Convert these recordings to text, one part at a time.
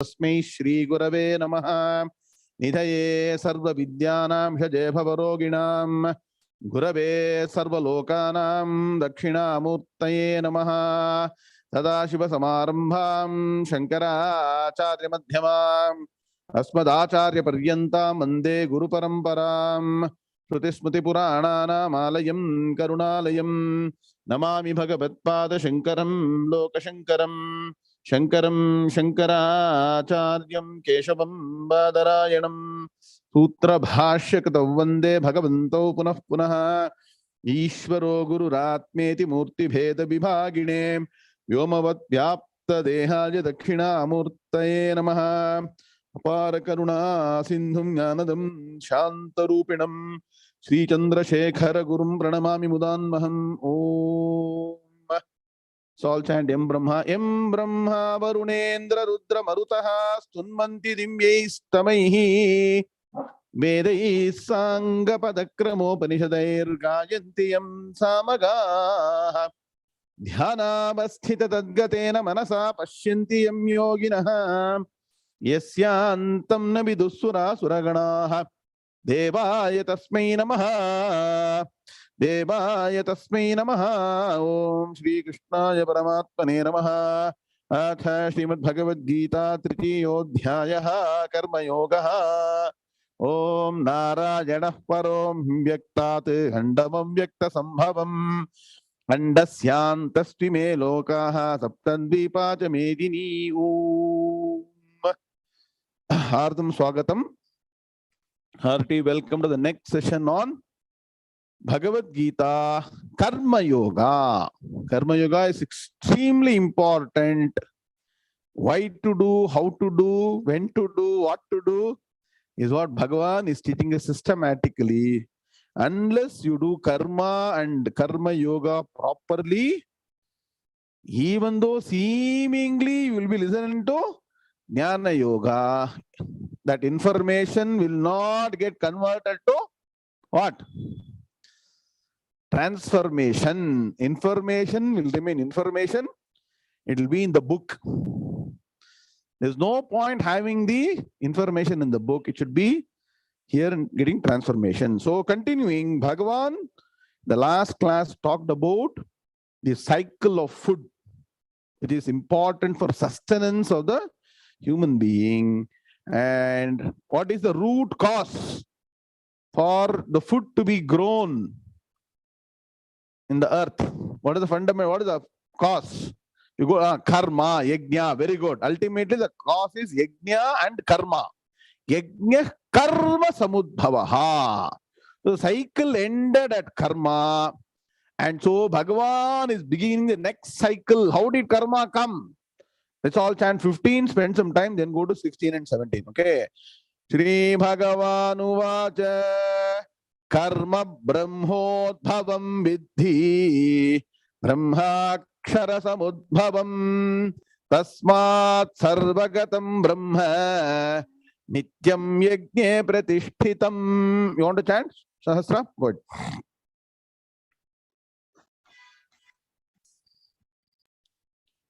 Tasmai Shri Gurave Namaha Nidhaye Sarva Vidyanam Shaje Bhavaroginam Gurave Sarva Lokanam Dakshinamurtaye Namaha Sadashiva Samarambham Shankara Acharya Madhyamam Asmadacharya Paryantam Vande Guru Paramparam Shruti Smriti Purananam Alayam Karunalayam Namami Bhagavatpada Shankaram Lokashankaram Shankaram Shankaracharyam Keshavam Badarayanam Sutra Bhashyakatav Vande Bhagavanto Punah Punah Ishwaro Guru Ratmeti Murti Bheda Vibhagine Vyomavat Vyapta Dehaya Dakshinamurtaye Namaha Apara Karuna Sindhum Jnanadam Shantarupinam Sri Chandrasekhara Gurum Pranamami Mudanmaham Om. So all chant Em Brahma Varunendra Rudra Marutaha Stunmanti Dimyaistamaihi Vedai Sangapadakram Upanishadair Gayanti Yam Samagaha Dhyanabasthita Tadgatena Manasa Pashyanti Yam Yoginaha Yasyantam Navidusura Suraganaha Devaya Tasmai Namaha Devaya Tasmai Namaha Om Shri Krishnaya Paramatmane Namaha Atha Srimad Bhagavad Gita Tritiyodhyayaha Karma Yogaha Om Narayana Parom Vyaktat Handamam Vyakta Sambhavam Andasyantasvi me lokaha Saptandvipacha Medini Om Hardam Swagatam. Hearty welcome to the next session on Bhagavad Gita, Karma Yoga. Karma Yoga is extremely important. Why to do, how to do, when to do, what to do is what Bhagavan is teaching us systematically. Unless you do karma and karma yoga properly, even though seemingly you will be listening to Jnana Yoga, that information will not get converted to what? Transformation. Information will remain information. It will be in the book. There's no point having the information in the book. It should be here and getting transformation. So continuing, Bhagavan, the last class talked about the cycle of food. It is important for sustenance of the human being. And what is the root cause for the food to be grown in the earth? What is the fundamental? What is the cause? You go karma, yajna, very good. Ultimately, the cause is yajna and karma. Yajna karma samudbhavaha. So the cycle ended at karma. And so Bhagavan is beginning the next cycle. How did karma come? Let's all chant 15, spend some time, then go to 16 and 17. Okay. Sri Bhagavan Uvacha Karma Brahmodbhavam Vidhi Brahmakshara Samudbhavam Tasmat Sarvagatam Brahma Nityam Yajne Pratishtitam. You want to chant? Sahasra? Good.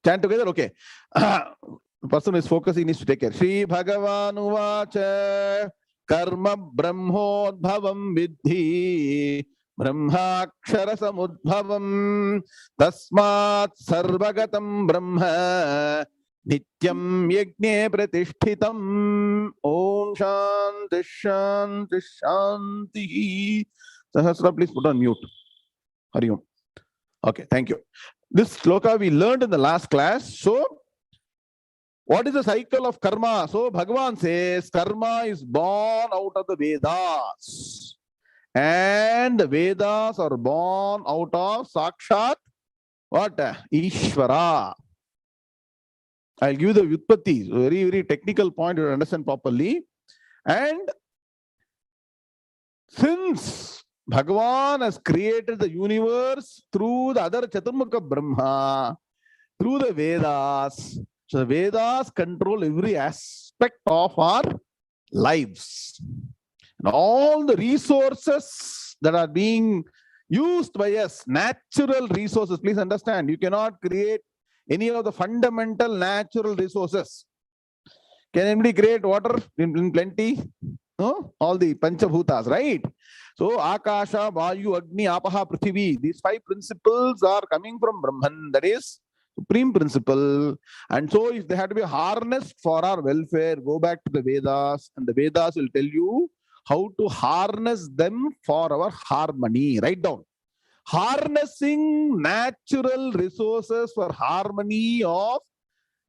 Chant together? Okay. The person who is focusing needs to take care. Sri Bhagavan Uvacha Karma Brahmodbhavam Vidhi Brahmakshara Samudbhavam Tasmat Sarvagatam Brahma Nityam Yajne Pratishtitam. Om Shanti Shanti Shanti. Sahasra, please put on mute. Hari Om. Okay, thank you. This sloka we learned in the last class. So, what is the cycle of karma? So, Bhagavan says karma is born out of the Vedas. And the Vedas are born out of Sakshat, what? Ishwara. I'll give you the Vyutpatti. Very, very technical point to understand properly. And since Bhagavan has created the universe through the other Chaturmukha Brahma, through the Vedas. So the Vedas control every aspect of our lives. And all the resources that are being used by us, natural resources, please understand, you cannot create any of the fundamental natural resources. Can anybody create water in plenty? No? All the Panchabhutas, right? So, Akasha, Vayu, Agni, Apaha, Prithvi. These 5 principles are coming from Brahman. That is supreme principle. And so, if they had to be harnessed for our welfare, go back to the Vedas, and the Vedas will tell you how to harness them for our harmony. Write down. Harnessing natural resources for harmony of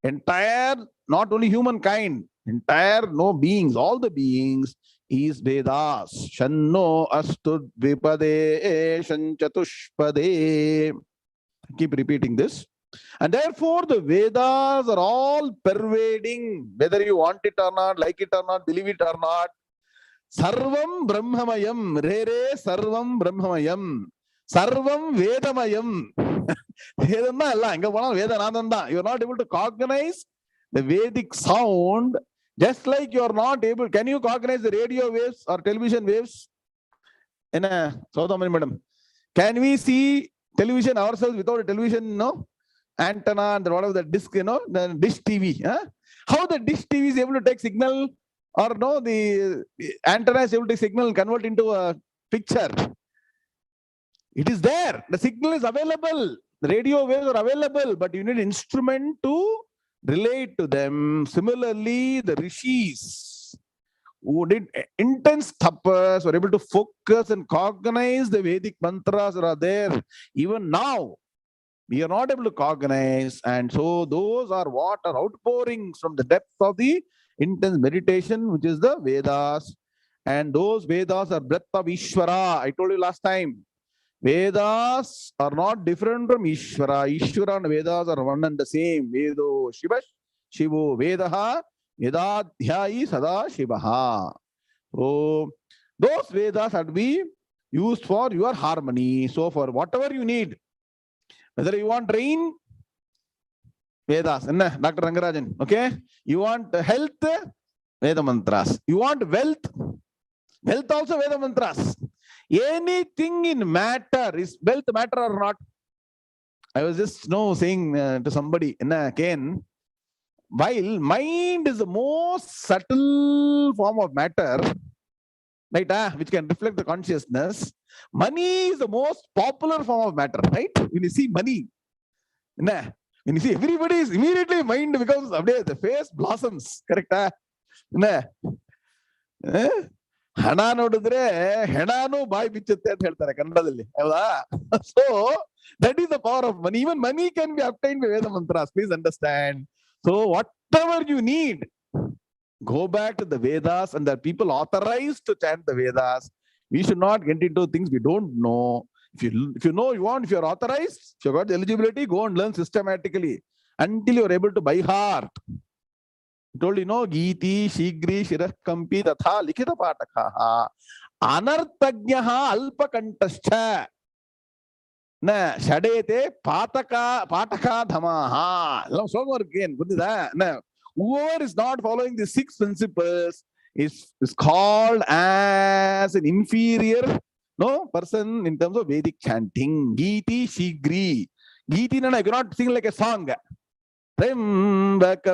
entire, not only humankind, entire no beings, all the beings is Vedas. Shanno astu dvipade shanchatushpade. Keep repeating this. And therefore the Vedas are all pervading, whether you want it or not, like it or not, believe it or not. Sarvam Brahmamayam, Rere Sarvam Brahmamayam, Sarvam Vedamayam. You're not able to cognize the Vedic sound, just like you're not able. Can you cognize the radio waves or television waves? Madam, can we see television ourselves without a television, no? Antenna and whatever the disc, the dish TV. Huh? How the dish TV is able to take signal, or no, the antenna is able to take signal and convert into a picture. It is there. The signal is available. The radio waves are available, but you need an instrument to relate to them. Similarly, the rishis who did intense tapas were able to focus and cognize the Vedic mantras that are there. Even now, we are not able to cognize, and so those are what are outpourings from the depth of the intense meditation, which is the Vedas. And those Vedas are breath of Ishwara. I told you last time. Vedas are not different from Ishwara. Ishwara and Vedas are one and the same. Vedo Shiva, Shivo Vedaha, Vedadhyayi Sada Shivaha. So, those Vedas have to be used for your harmony. So, for whatever you need, whether you want rain, Vedas, Dr. Rangarajan, okay? You want health, Veda mantras. You want wealth, wealth also Veda mantras. Anything in matter, is wealth matter or not? I was just saying to somebody, Ken, while mind is the most subtle form of matter, right, which can reflect the consciousness, money is the most popular form of matter, right? When you see money, when you see everybody is immediately mind becomes, the face blossoms, correct? ಹಣ ನೋಡಿದ್ರೆ ಹೆಣಾನು ಬಾಯಿ ಬಿಚ್ಚುತ್ತೆ ಅಂತ ಹೇಳ್ತಾರೆ ಕನ್ನಡದಲ್ಲಿ, ಹೌದಾ? So that is the power of money. Even money can be obtained by Veda mantras. Please understand. So whatever you need, go back to the Vedas, and there are people authorized to chant the Vedas. We should not get into things we don't know. If you know you want, if you are authorized, if you got the eligibility, go and learn systematically until you are able to by heart. Told Giti, Shigri, Shirakampi, Tatha, Likhita Patakaha, Anartagyaha, Alpakantascha, Shadete, Pataka Dhamaha. So again, good is that. Whoever is not following the 6 principles is called as an inferior person in terms of Vedic chanting. Giti, Shigri. Giti, I cannot sing like a song. 𝐒𝐫𝐢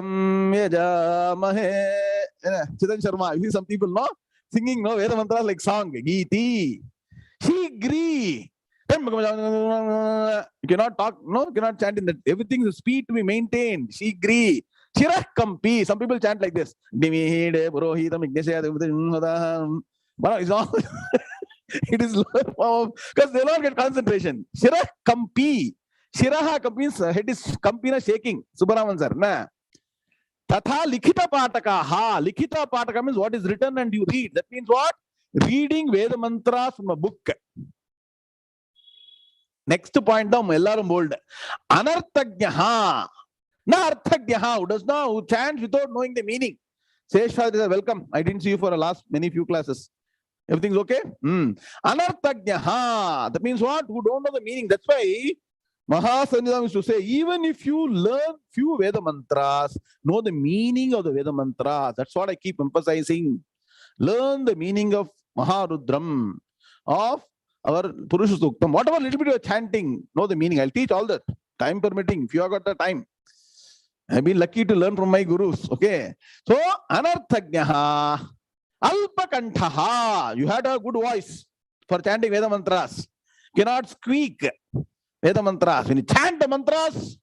Sharma. You see some people singing Veda mantras like song. Giti, Shigri. You cannot talk, you cannot chant in that. Everything is speed to be maintained. Shigri, Shirakampi. Some people chant like this. It's all it is low because they don't get concentration. Shirakampi. Shiraha means head is kampina shaking. Subaraman sir, Tatha Likhita Pataka. Ha, Likhita Pataka means what is written and you read. That means what? Reading Veda mantras from a book. Next point down, ellarum bold. Anarthagyaha. Na arthagyaha, who does not, who chants without knowing the meaning. Seshadri, welcome. I didn't see you for the last few classes. Everything's okay? Anarthagyaha. That means what? Who don't know the meaning. That's why Mahasandhyavandhanam used to say, even if you learn few Veda mantras, know the meaning of the Veda mantras. That's what I keep emphasizing. Learn the meaning of Maharudram, of our Purusha Suktam. Whatever little bit you are chanting, know the meaning. I'll teach all that, time permitting, if you have got the time. I've been lucky to learn from my gurus. Okay. So, anarthagnaha, alpakantaha. You had a good voice for chanting Veda mantras. Cannot squeak Veda mantras. When you chant the mantras,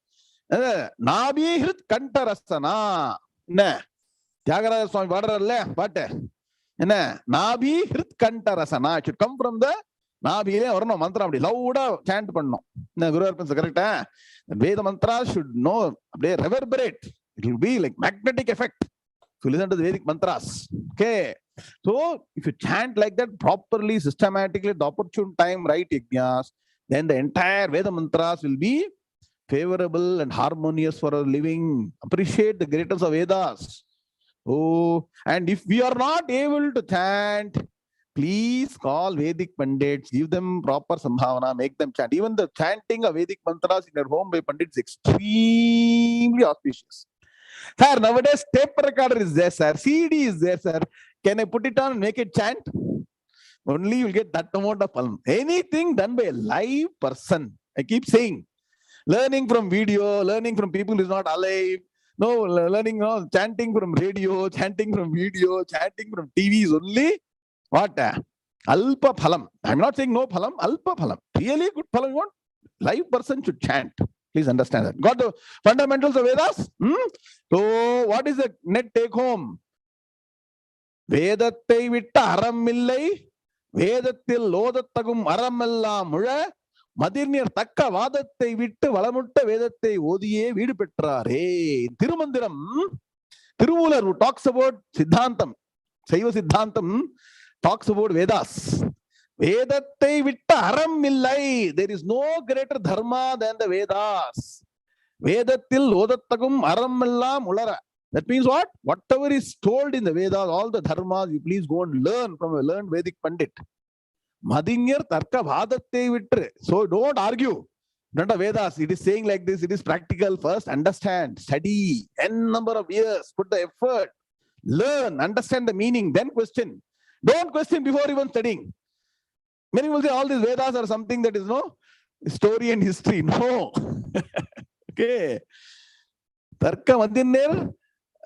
Nabhi hrit kantarasana. Tyagaraja Swami Vadaralla, but Nabhi hrit kantarasana. It should come from the Nabhi or no mantra. Louder chant panno. Guru Arpan's correct. The Veda mantras should know, they reverberate. It will be like magnetic effect. If you listen to the Vedic mantras. Okay. So if you chant like that properly, systematically, at the opportune time, right yajnas, then the entire Veda mantras will be favorable and harmonious for our living. Appreciate the greatness of Vedas. Oh, and if we are not able to chant, please call Vedic Pandits, give them proper sambhavana, make them chant. Even the chanting of Vedic mantras in your home by Pandits is extremely auspicious. Sir, nowadays tape recorder is there, sir. CD is there, sir. Can I put it on and make it chant? Only you will get that amount of palm. Anything done by a live person. I keep saying, learning from video, learning from people who is not alive. No, learning, no, chanting from radio, chanting from video, chanting from TV is only what? Alpa phalam. I'm not saying no phalam, alpa phalam. Really good phalam you want? Live person should chant. Please understand that. Got the fundamentals of Vedas? So, what is the net take home? Vedathai vitta aram illai, Vedathil lodathagum aramella mula, Madirnir takka vadathai vittu valamutta Vedathai �絵𝐊𝐤 petrare. Thirumandiram, Thiruvular, who talks about Siddhantam, Saiva Siddhantam, talks about Vedas. Vedathai vitta aram illai. There is no greater dharma than the Vedas. Vedathil lodathagum aramella mulara. That means what? Whatever is told in the Vedas, all the dharmas, you please go and learn from a learned Vedic Pandit. Madingyar tarka bhadatte vittre. So don't argue. Not a Vedas. It is saying like this. It is practical. First, understand, study, n number of years, put the effort, learn, understand the meaning, then question. Don't question before even studying. Many will say all these Vedas are something that is no story and history. No. Okay. Tarka Madinyer.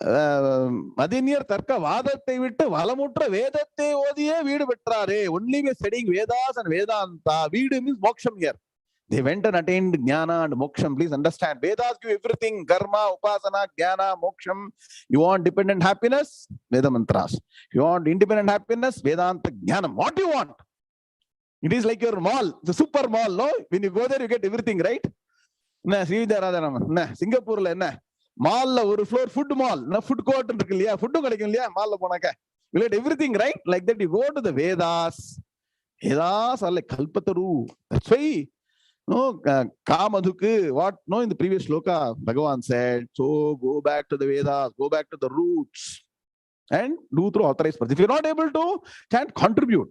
Madinyer tarka vadathai vittu valamutra Vedathai �絵𝐊𝐤 petrare. Only by studying Vedas and Vedanta. 𝐤𝐷 means moksham here. They went and attained jnana and moksham. Please understand. Vedas give everything. Karma, upasana, jnana, moksham. You want dependent happiness? Veda mantras. You want independent happiness? Vedanta jnanam. What do you want? It is like your mall, the super mall, no? When you go there, you get everything, right? Sri Karthik-ji, Singapore, mall, floor, food mall, food court, food mall, you get everything, right? Like that, you go to the Vedas. Vedas are like Kalpataru. That's why, no, Kamadhuku, what, no, in the previous shloka, Bhagavan said, so go back to the Vedas, go back to the roots, and do through authorized person. If you're not able to, can't contribute.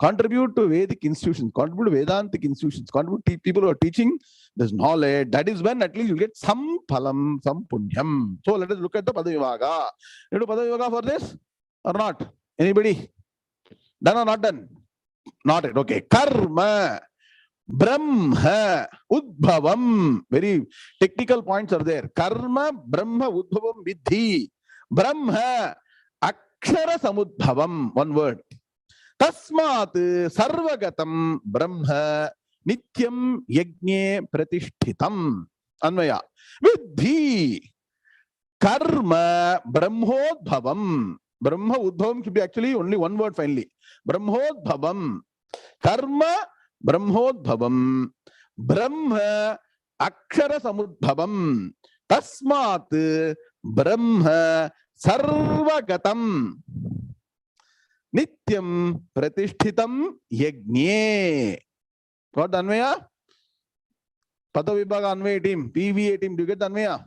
Contribute to Vedic institutions, contribute to Vedantic institutions, contribute to people who are teaching this knowledge. That is when at least you get some phalam, some punyam. So let us look at the Padavivaga. You do Padavivaga for this or not? Anybody? Done or not done? Not it. Okay. Karma, Brahma, Udbhavam. Very technical points are there. Karma, Brahma, Udbhavam, Vidhi. Brahma, Akshara Samudbhavam. One word. Tasmat sarvagatam brahma nityam yajne pratishtitam. Anvaya. Vidhi karma brahmodbhavam. Brahma udbhavam should be actually only one word finally. Brahmodbhavam. Karma brahmodbhavam. Brahma akshara samudbhavam. Tasmat brahma sarvagatam. Nityam pratishtitam yajne. Got the Anvaya? Padavibhaga Anvaya team, PVA team, do you get the Anvaya?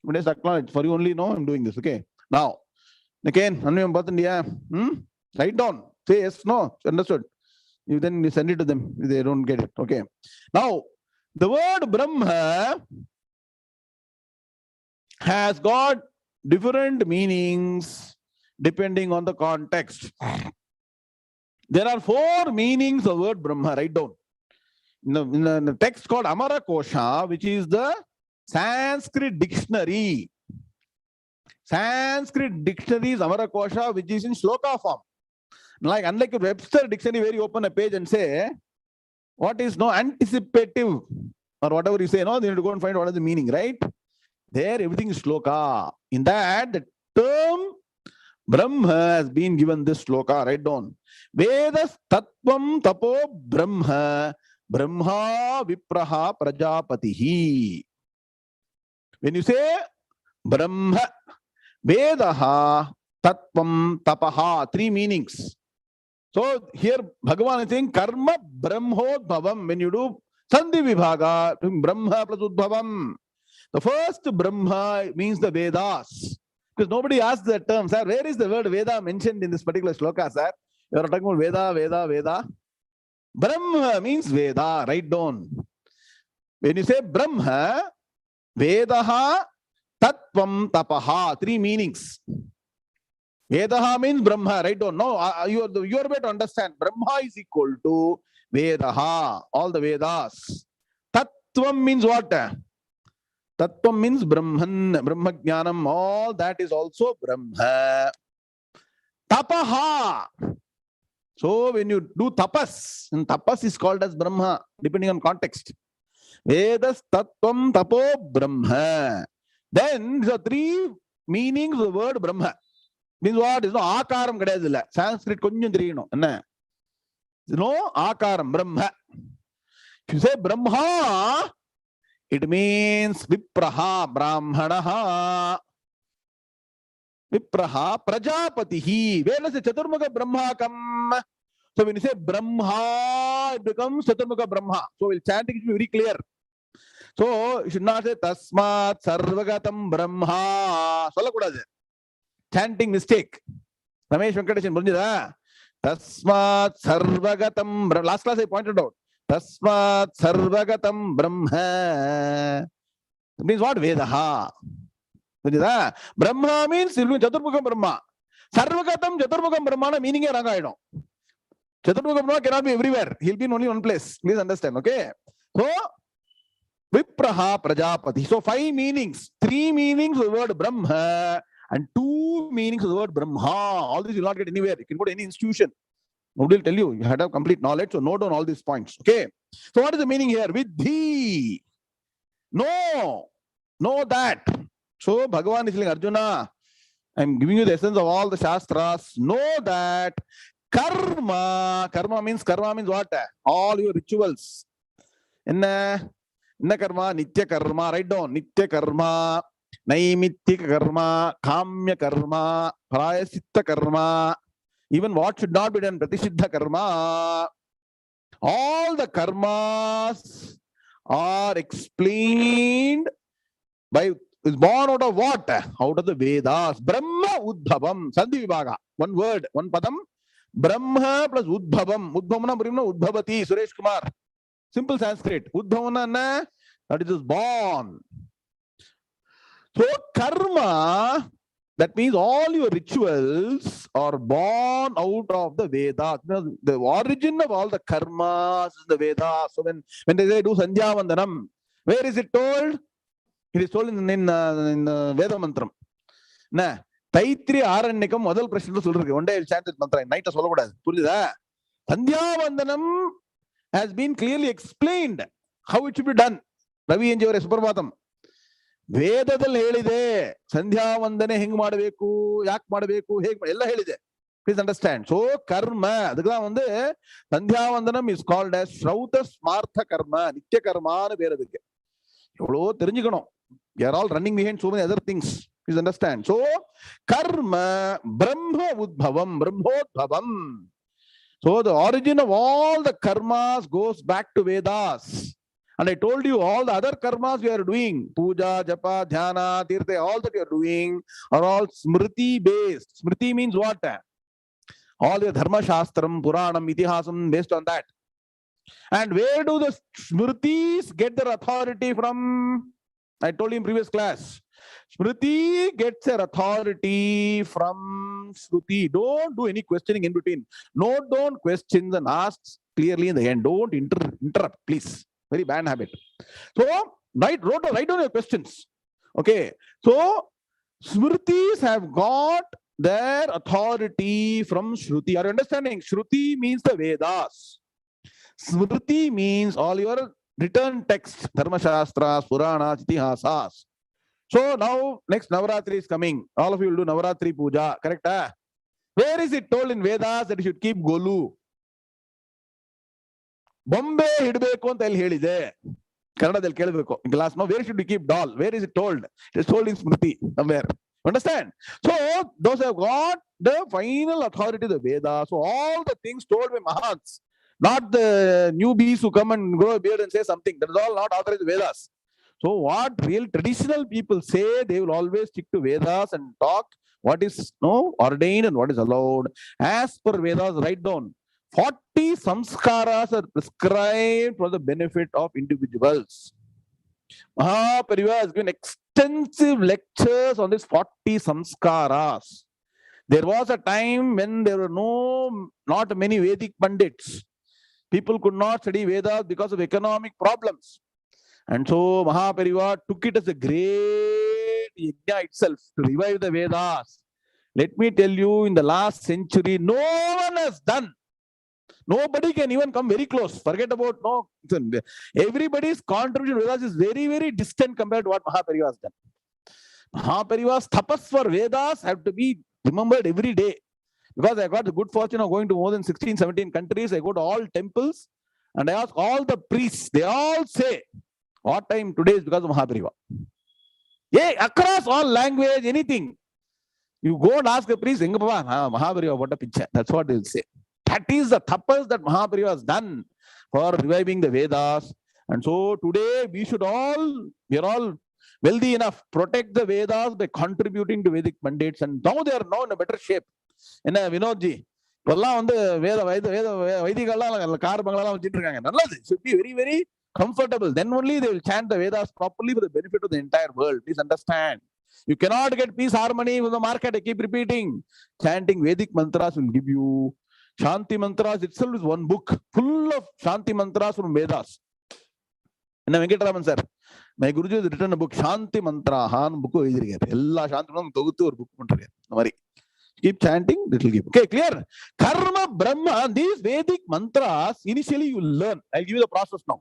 But just acknowledge, for you only know I'm doing this, okay? Now, again, Anvayam Pathandiya, write down, say yes, no, understood. You then send it to them if they don't get it, okay? Now, the word Brahma has got different meanings depending on the context. There are 4 meanings of the word Brahma. Write down. In the text called Amara Kosha, which is the Sanskrit dictionary. Sanskrit dictionary is Amarakosha, which is in shloka form. Like unlike a Webster dictionary where you open a page and say, what is no anticipative or whatever you say, no, they need to go and find what is the meaning, right? There, everything is shloka. In that, the term Brahma has been given this shloka. Write down. Vedas Tattvam Tapo Brahma Brahma Vipraha Prajapatihi. When you say Brahma, Vedaha Tattvam Tapaha, three meanings. So here Bhagavan is saying Karma Brahmodbhavam. When you do Sandhi Vibhaga, Brahma plus Udbhavam. The first Brahma means the Vedas. Because nobody asks that term, sir. Where is the word Veda mentioned in this particular shloka, sir? You are talking about Veda, Veda, Veda. Brahma means Veda. Write down. When you say Brahma, Vedaha, Tattvam, Tapaha. Three meanings. Vedaha means Brahma. Write down. No, you are better to understand. Brahma is equal to Vedaha. All the Vedas. Tattvam means what? Tattvam means Brahman, Brahma Jnanam, all that is also Brahma. Tapaha. So when you do tapas, and tapas is called as Brahma, depending on context. Vedas Tattvam Tapo Brahma. Then there are three meanings of the word Brahma. Means what? Is no Akaram kadayadilla. Sanskrit konjam theriyano. Enna? No Akaram, Brahma. If you say Brahma, it means Vipraha, Brahmanaha. Vipraha, Prajapatihi. Where does the Chaturmukha Brahma come? So when you say Brahma, it becomes Chaturmukha Brahma. So we'll chant it to be very clear. So you should not say Tasmat Sarvagatam Brahma. Sollakudadu. Chanting mistake. Ramesh Venkateshan Bunjida. Tasmat Sarvagatam Brahma. Last class I pointed out. Tasmat Sarvagatam Brahma. It means what? Vedaha. Brahma means Chaturmukha Brahma. Sarvagatam Chaturmukha Brahmana meaning is wrong. Chaturmukha Brahma cannot be everywhere. He'll be in only one place. Please understand, okay? So, Vipraha Prajapati. So, 5 meanings. 3 meanings of the word Brahma and 2 meanings of the word Brahma. All this you will not get anywhere. You can go to any institution. Nobody will tell you. You have to have complete knowledge. So note down all these points. Okay. So what is the meaning here? Vidhi. No. Know that. So Bhagavan is telling Arjuna, I am giving you the essence of all the Shastras. Know that karma. Karma means what? All your rituals. Inna karma, nitya karma. Write down. Nitya karma, naimittika karma, kamya karma, prayasitta karma. Even what should not be done, Pratisiddha karma. All the karmas are explained by, is born out of what? Out of the Vedas. Brahma Udbhavam. Sandhi Vibhaga. One word, one padam. Brahma plus Udbhavam. Udbhavana Brahma Udbhavati. Suresh Kumar. Simple Sanskrit. Udbhavana, that is born. So karma, that means all your rituals are born out of the Vedas. The origin of all the karmas is the Vedas. So when they say do Sandhyavandhanam, where is it told? It is told in Veda Mantram. Na, Taitri Aranyakam Madal Prashna Sulriki. One day I'll chant that mantra. Night as well. Sandhyavandhanam has been clearly explained how it should be done. Ravi Enjivare Suprabhatam. ವೇದದಲ್ಲಿ ಹೇಳಿದೆ ಸಂಧ್ಯಾ ವಂದನೆ ಹೆಂಗ್ ಮಾಡಬೇಕು, ಯಾಕೆ ಮಾಡಬೇಕು, ಹೇಗೆ ಎಲ್ಲ ಹೇಳಿದೆ. Please understand. So karma, அதுக்குதான் வந்து சந்தியாவந்தனம் is called as ஸ்ரௌத ஸ்மார்த்த கர்ம, நித்திய கர்மான்னு பேர் அதுக்கு. எவ்வளோ தெரிஞ்சுக்கணும். We are all running behind so many other things. Please understand. So karma brahma udbhavam, brahmodbhavam. So the origin of all the karmas goes back to Vedas. And I told you all the other karmas we are doing, puja, japa, dhyana, tirtha, all that you are doing are all smriti based. Smriti means what? All your dharma shastram, puranam, itihasam based on that. And where do the smritis get their authority from? I told you in previous class. Smriti gets their authority from Shruti. Don't do any questioning in between. Note down questions and ask clearly in the end. Don't interrupt, please. Very bad habit. So write down your questions. Okay. So Smritis have got their authority from Shruti. Are you understanding? Shruti means the Vedas. Smriti means all your written texts, Dharma Shastras, Puranas, Itihasas. So now next Navaratri is coming. All of you will do Navaratri Puja, correct? Where is it told in Vedas that you should keep Golu? Bombay hidbeku anta elli helide. Kannadalli kelbeku. In class, no, where should we keep doll? Where is it told? It is told in Smriti somewhere. Understand? So those have got the final authority of the Vedas. So all the things told by Mahats, not the newbies who come and grow a beard and say something. That is all not authorized Vedas. So what real traditional people say, they will always stick to Vedas and talk what is ordained and what is allowed. As per Vedas, write down 40 samskaras are prescribed for the benefit of individuals. Mahaperiyava has given extensive lectures on these 40 samskaras. There was a time when there were not many Vedic Pandits. People could not study Vedas because of economic problems. And so Mahaperiyava took it as a great yajna itself to revive the Vedas. Let me tell you, in the last century, no one has done. Nobody can even come very close. Forget about everybody's contribution to Vedas is very, very distant compared to what Mahaperiyava has done. Mahaperiyava's tapas for Vedas have to be remembered every day. Because I got the good fortune of going to more than 16, 17 countries. I go to all temples and I ask all the priests. They all say, what time today is because of Mahaperiyava. Yeah, across all language, anything. You go and ask a priest, Mahaperiyava, what a picture. That's what they'll say. That is the tapas that Mahaperiyava has done for reviving the Vedas. And so today we are all wealthy enough, protect the Vedas by contributing to Vedic Pandits. And now they are now in a better shape. In Vinodji, should be very, very comfortable. Then only they will chant the Vedas properly for the benefit of the entire world. Please understand. You cannot get peace, harmony from the market. I keep repeating. Chanting Vedic mantras will give you. Shanti mantras itself is one book full of Shanti mantras from Vedas. And Venkataraman sir, my Guruji has written a book, Shanti Mantrahan book. Ella Shanti Mantra book. Keep chanting, it will give. Okay, clear? Karma, Brahma, these Vedic mantras, initially you learn. I'll give you the process now.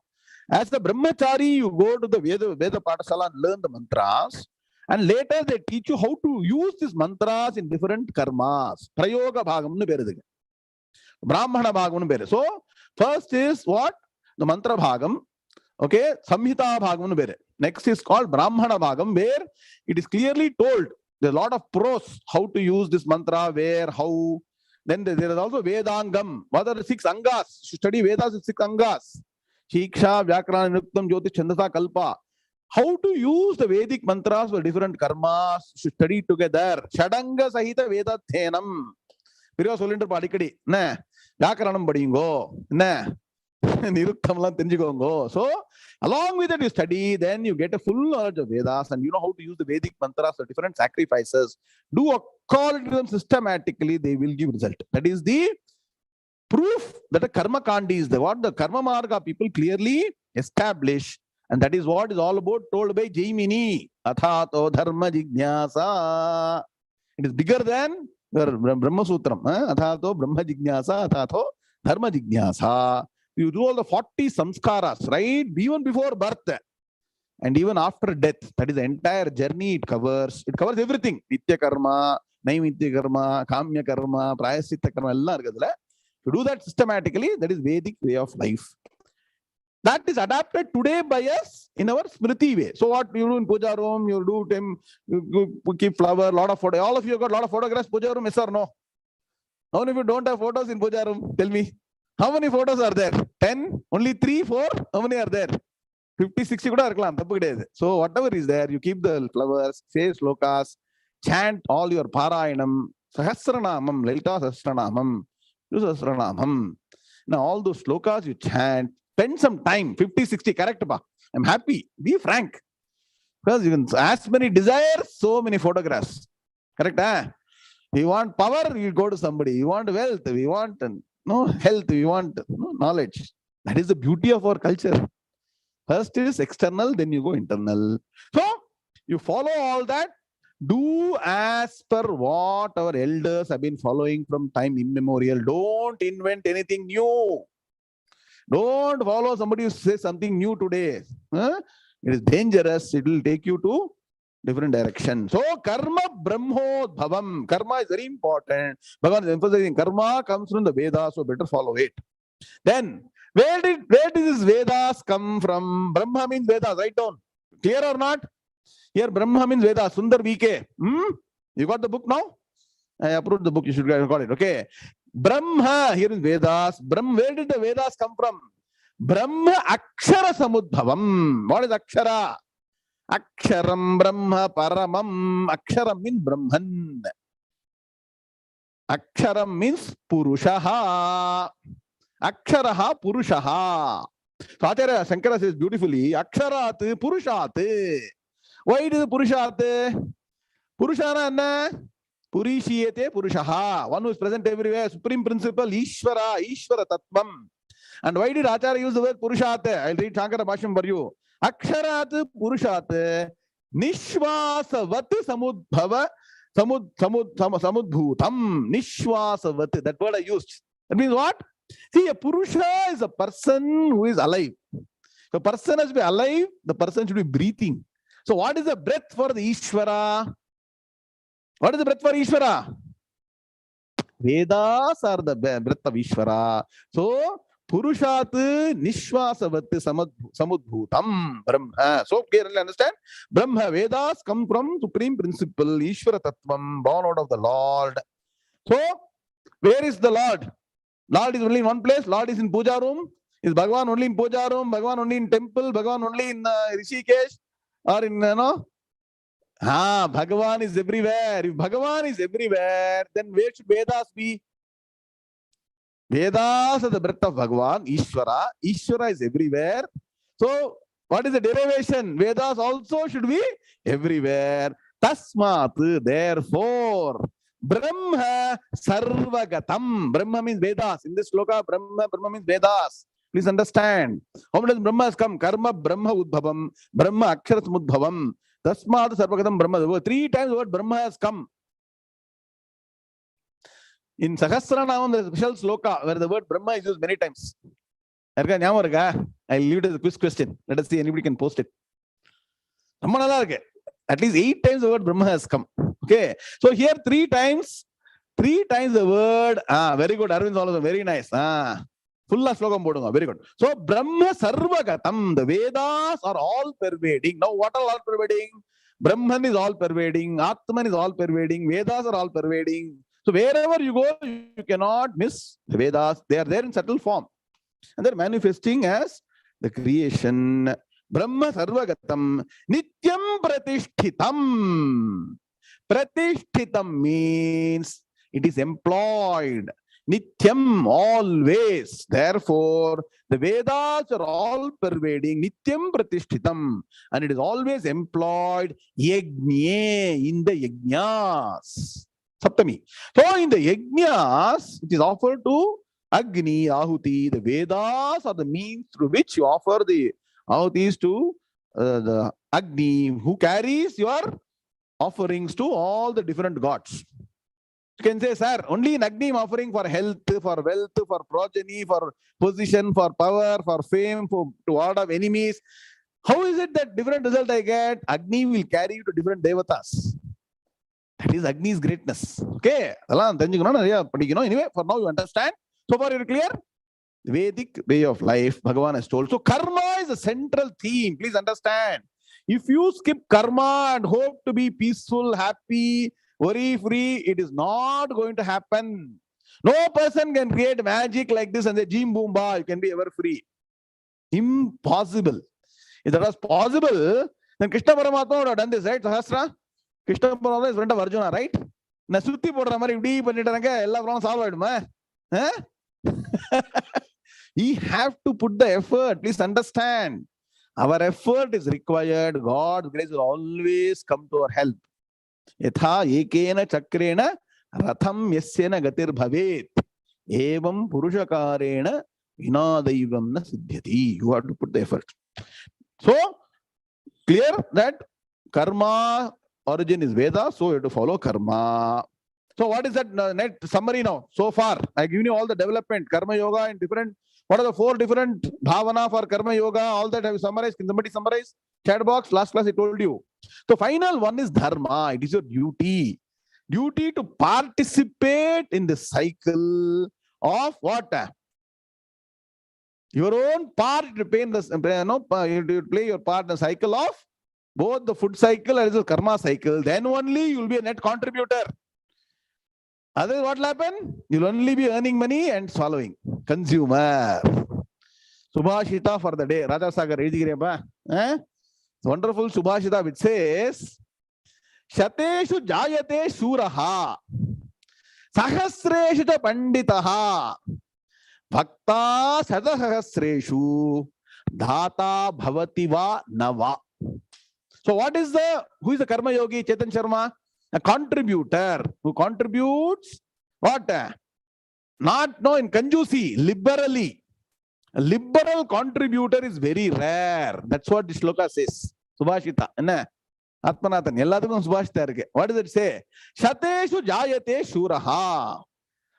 As the Brahmachari, you go to the Veda Patasala and learn the mantras. And later they teach you how to use these mantras in different karmas. Prayoga bhagam nu beru. Brahmana bhagam nu beru. So, first is what? The mantra bhagam. Okay, Samhita bhagam nu beru. Next is called Brahmana bhagam, where it is clearly told. There's a lot of pros, how to use this mantra, where, how. Then there is also Vedangam. What are the 6 angas? You study Vedas with 6 angas. Shiksha, Vyakarana, Nuktam, Jyotish, Chandasa, Kalpa. How to use the Vedic mantras for different karmas. You should study together. Shadanga Sahita Vedathenam. Piriya Solinter Padikadi. Vyakaranam Badingo. So, along with that, you study, then you get a full knowledge of Vedas and you know how to use the Vedic mantras for different sacrifices. Do according to them systematically, they will give result. That is the proof that a karma kandi is what the karma marga people clearly establish. And that is what is all about, told by Jaimini. Athato Dharma Jignasa. It is bigger than your Brahma Sutram. Athato Brahma Jignasa, Athato Dharma Jignasa. You do all the 40 samskaras, right? Even before birth and even after death. That is the entire journey it covers. It covers everything. Nitya karma, Naimithya karma, Kamya karma, Prayasita karma. To do that systematically, that is Vedic way of life. That is adapted today by us in our Smriti way. So what you do in Puja room, you do you keep flower, lot of photos. All of you have got a lot of photographs Puja room, yes or no? How many of you don't have photos in Puja room? Tell me. How many photos are there? 10? Only 3, 4? How many are there? 50, 60 kuda irkalam. So whatever is there, you keep the flowers, say slokas, chant all your parayanam, sahasranamam, lalita sahasranamam, sahasranamam. Now all those slokas you chant, spend some time, 50, 60, correct ba? I'm happy. Be frank. Because you can as many desires, so many photographs. Correct? You want power, you go to somebody. You want wealth, we want health, we want knowledge. That is the beauty of our culture. First is external, then you go internal. So you follow all that. Do as per what our elders have been following from time immemorial. Don't invent anything new. Don't follow somebody who says something new today. It is dangerous. It will take you to different direction. So karma brahmodbhavam. Karma is very important. Bhagavan is emphasizing karma comes from the Vedas, so better follow it. Then where did this Vedas come from? Brahma means Vedas. Write down. Clear or not? Here Brahma means Vedas. Sundar VK. You got the book now? I approved the book. You should got it. Okay. Brahma here is Vedas. Brahma. Where did the Vedas come from? Brahma Akshara Samudbhavam. What is Akshara? Aksharam Brahma Paramam. Aksharam means Brahman. Aksharam means Purushaha. Aksharaha Purushaha. So Acharya Shankara says beautifully, Aksharat Purushat. Why it is Purushat? Purushana anna? Purishiyate Purushaha. One who is present everywhere. Supreme principle, Ishwara, Ishwara Tattvam. And why did Acharya use the word Purushat? I'll read Shankara Bhashyam for you. Aksharat Purushat Nishwasavat Samudbhava Samudbhutam. Nishwasavat. That word I used. That means what? See, a Purusha is a person who is alive. If a person has to be alive, the person should be breathing. So what is the breath for the Ishwara? What is the breath for Ishwara? Vedas are the breath of Ishwara. So Purushat Nishwasavat Samudbhutam Brahma. So clearly understand? Brahma, Vedas come from supreme principle, Ishwara Tattvam, born out of the Lord. So where is the Lord? Lord is only in one place. Lord is in puja room. Is Bhagavan only in puja room? Bhagavan only in temple? Bhagavan only in Rishikesh? Or in, Bhagavan is everywhere. If Bhagavan is everywhere, then where should Vedas be? Vedas are the breath of Bhagavan, Ishwara. Ishwara is everywhere. So what is the derivation? Vedas also should be everywhere. Tasmat, therefore. Brahma Sarvagatam. Brahma means Vedas. In this sloka, Brahma means Vedas. Please understand. How does Brahma come? Karma Brahma Udbhavam. Brahma Akshara Samudbhavam. Tasmat Sarvagatam Brahma. 3 times the word Brahma has come. In Sahasranamam, there is a special sloka where the word Brahma is used many times. I'll leave it as a quiz question. Let us see, anybody can post it. At least 8 times the word Brahma has come. Okay. So here 3 times the word. Very good. Arvind also very nice. Full slokam podunga. Very good. So Brahma Sarvagatam. The Vedas are all pervading. Now what are all pervading? Brahman is all pervading. Atman is all pervading. Vedas are all pervading. So wherever you go, you cannot miss the Vedas. They are there in subtle form. And they're manifesting as the creation. Brahma Sarvagatam Nityam Pratishtitam. Pratishtitam means it is employed. Nityam, always. Therefore, the Vedas are all pervading. Nityam Pratishtitam. And it is always employed. Yajñe, in the Yajñas. Saptami. So in the Yajñas, it is offered to Agni, Ahuti. The Vedas are the means through which you offer the Ahutis to the Agni, who carries your offerings to all the different gods. You can say, sir, only in Agni I'm offering for health, for wealth, for progeny, for position, for power, for fame, to ward off enemies. How is it that different result I get? Agni will carry you to different devatas. That is Agni's greatness. Okay. Anyway, for now you understand. So far you're clear? The Vedic way of life, Bhagavan has told. So karma is a central theme. Please understand. If you skip karma and hope to be peaceful, happy, worry-free, it is not going to happen. No person can create magic like this and say, Jim Boomba, you can be ever free. Impossible. If that was possible, then Krishna Paramatma would have done this, right? Sahasra? Krishna Paramatma is friend of Arjuna, right? Nasutti podra mari ivdi pannitanga ella problem solve aiduma. We have to put the effort. Please understand. Our effort is required. God's grace will always come to our help. Yatha ekena chakrena ratham yasyena gatir bhavet. Evam purushakarena vinadaivam na siddhyati. You have to put the effort. So, clear that karma origin is Veda, so you have to follow karma. So what is that net summary now? So far, I given you all the development, karma yoga and different, what are the 4 different bhavana for karma yoga? All that have you summarized? Can somebody summarize? Chat box, last class I told you. The final one is dharma. It is your duty. Duty to participate in the cycle of what? Your own part to play in you play your part in the cycle of both the food cycle and the karma cycle. Then only you will be a net contributor. Otherwise, what will happen? You'll only be earning money and swallowing. Consumer. Subhashita for the day. Raja Sagar. Wonderful Subhashita which says, Shateshu jayate shuraha. Sahasreshu cha panditaha. Bhakta sadahasreshu. Dhata bhavati va nava. So what is who is the karma yogi? Chetan Sharma? A contributor who contributes what? Not in conjuicy, liberally. A liberal contributor is very rare. That's what the shloka says. Subhashita. Atmanathan. Elladhukkum Subhashita irukku. What does it say? Shateshu jayate shuraha.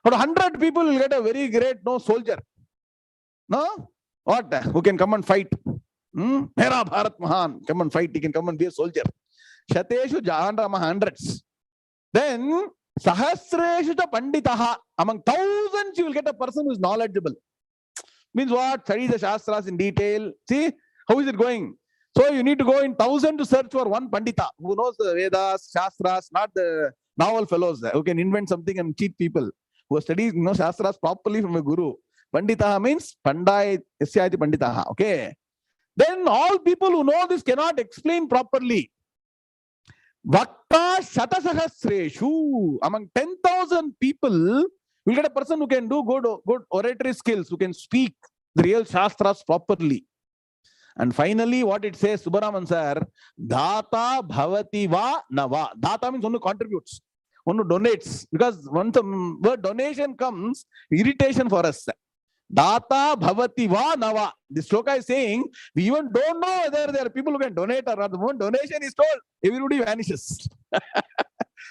100 people will get a very great soldier. No? What? Who can come and fight? Mera Bharat Mahan. Come and fight. He can come and be a soldier. Shateshu Jahandama hundreds. Then Sahasreshu cha Panditaha. Among thousands, you will get a person who is knowledgeable. Means what? Study the Shastras in detail. See, how is it going? So you need to go in 1,000 to search for one Pandita who knows the Vedas, Shastras, not the novel fellows who can invent something and cheat people. Who studies Shastras properly from a guru. Panditaha means Pandai Yasyati Panditaha. Okay. Then all people who know this cannot explain properly. Vakta Shatasahasreshu. Among 10,000 people, we'll get a person who can do good oratory skills, who can speak the real Shastras properly. And finally, what it says, Subaraman sir, Dhata Bhavati Va Nava. Dhata means one who contributes, one who donates. Because once the word donation comes, irritation for us. Data bhavati va nava. This shloka is saying, we even don't know whether there are people who can donate or not. The moment donation is told, everybody vanishes.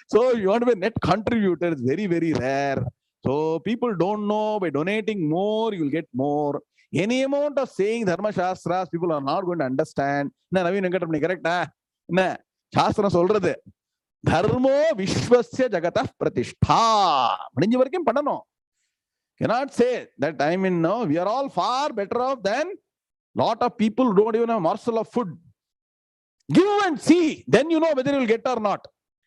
So you want to be a net contributor. It's very, very rare. So people don't know, by donating more, you will get more. Any amount of saying Dharma Shastras, people are not going to understand. Correct? Shastra solradhu. Dharmo Vishwasya Jagatah Pratishtha. Cannot say that we are all far better off than lot of people who don't even have a morsel of food. Give and see, then you know whether you will get or not.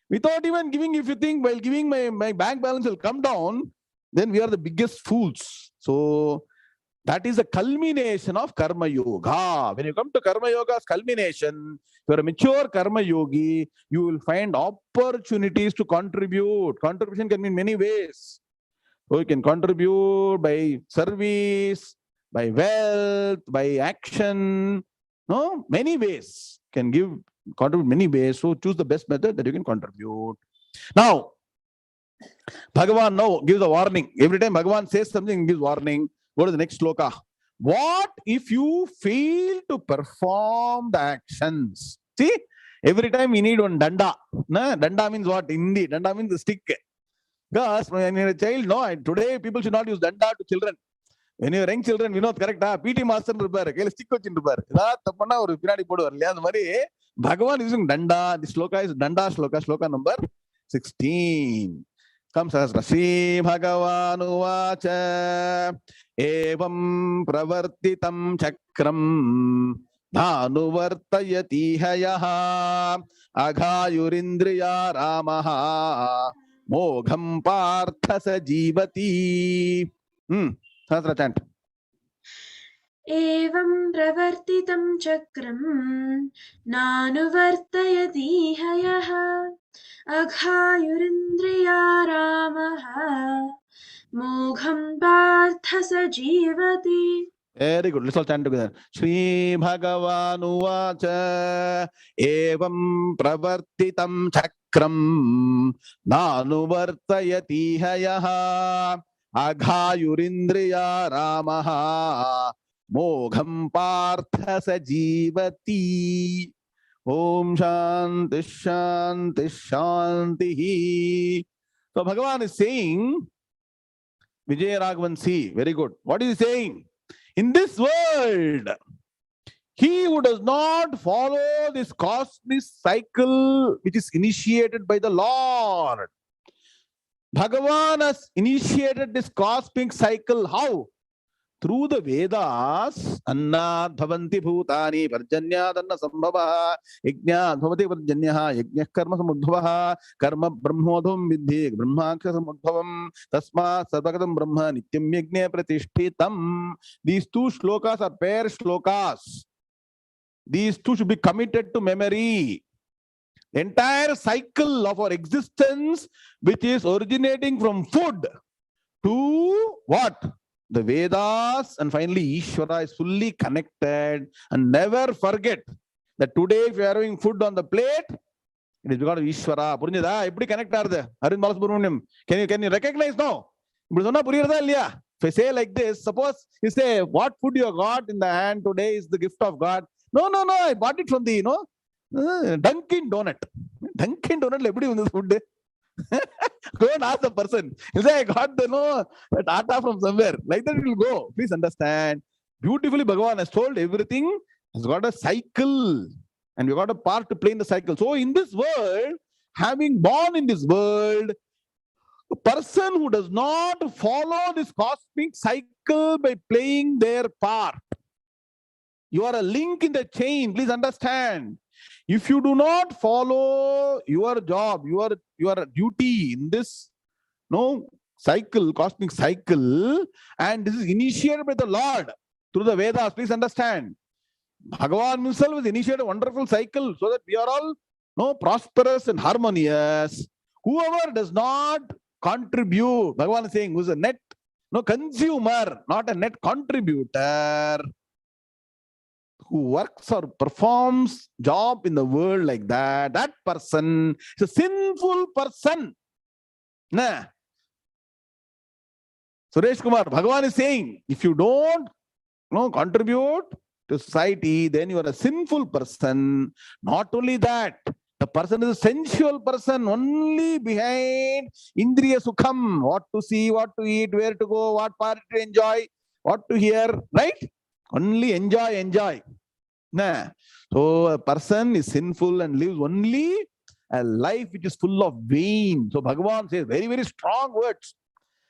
Without even giving, if you think while giving my bank balance will come down, then we are the biggest fools. So that is a culmination of karma yoga. When you come to karma yoga's culmination, if you are a mature karma yogi, you will find opportunities to contribute. Contribution can be in many ways. So you can contribute by service, by wealth, by action. No, many ways. Can contribute many ways. So choose the best method that you can contribute. Now, Bhagavan now gives a warning. Every time Bhagavan says something, he gives warning. Go to the next sloka. What if you fail to perform the actions? See, every time we need one danda. Danda means what? Hindi. Danda means the stick. Because when you're a child, today people should not use danda to children. When you're young children, we know correct. PT master stick Bhagavan is using danda. This sloka is danda sloka number 16. Comes as Sri Bhagavan Uvacha Evam Pravartitam Chakram Dhanuvartayati Hayaha Aghayurindriya Ramaha Mogham Partha Sajivati. Sahasra chant. Evam pravartitam chakram nanuvartayati hayaha aghayurindriya ramaha mogham partha sajivati. Very good. Let's all chant together. Sri Bhagavan Uvacha Evam Pravartitam Chakram Nanuvartayati Hayaha Aghayurindriya Ramaha Mogham Partha Sajivati. Om Shanti Shanti Shanti. So Bhagavan is saying, Vijayaraghavan, see, very good. What is he saying? In this world, he who does not follow this cosmic cycle which is initiated by the Lord. Bhagavan has initiated this cosmic cycle. How? Through the Vedas. Annad bhavanti bhutani parjanyad anna sambhavaha yajnad bhavati parjanyaha yajnah karma samudbhavaha karma brahmodham vidhi brahmaksha samudbhavam tasma sarvagatam brahma nityam yajne pratishtitam. These two shlokas are pair shlokas. These two should be committed to memory. The entire cycle of our existence, which is originating from food to what? The Vedas, and finally Ishwara is fully connected. And never forget that today if you are having food on the plate, it is because of Ishwara. Purinjada, eppadi connect aarudhu? Arvind Balasubramaniam, can you recognize now? If I say like this, suppose you say, what food you got in the hand today is the gift of God. No, I bought it from the, Dunkin' Donut. Dunkin' Donut, eppadi undu food? Go and ask the person. He'll say, I got the Tata from somewhere. Like that it will go. Please understand. Beautifully, Bhagavan has told everything has got a cycle. And we got a part to play in the cycle. So in this world, having born in this world, a person who does not follow this cosmic cycle by playing their part, you are a link in the chain. Please understand. If you do not follow your job, your duty in this cycle, cosmic cycle, and this is initiated by the Lord through the Vedas, please understand. Bhagavan himself has initiated a wonderful cycle so that we are all prosperous and harmonious. Whoever does not contribute, Bhagavan is saying, who is a net consumer, not a net contributor, who works or performs job in the world like that, that person is a sinful person. Nah. Suresh Kumar, Bhagavan is saying, if you don't contribute to society, then you are a sinful person. Not only that, the person is a sensual person, only behind Indriya Sukham, what to see, what to eat, where to go, what party to enjoy, what to hear, right? Only enjoy. Nah. So a person is sinful and lives only a life which is full of vain. So Bhagavan says very, very strong words.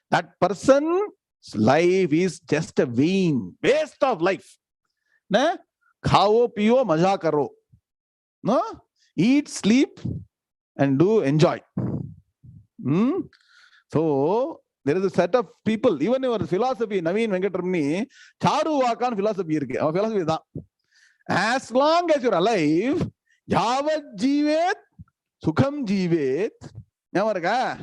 That person's life is just a vain, waste of life. Nah? Khao, piyo, maja karo. No? Eat, sleep, and do enjoy. So there is a set of people, even in our philosophy, Naveen Venkatramanni, Charu Vakan philosophy irke. Our philosophy is that. As long as you're alive, Yavat Jivet, Sukham Jivet. Yavat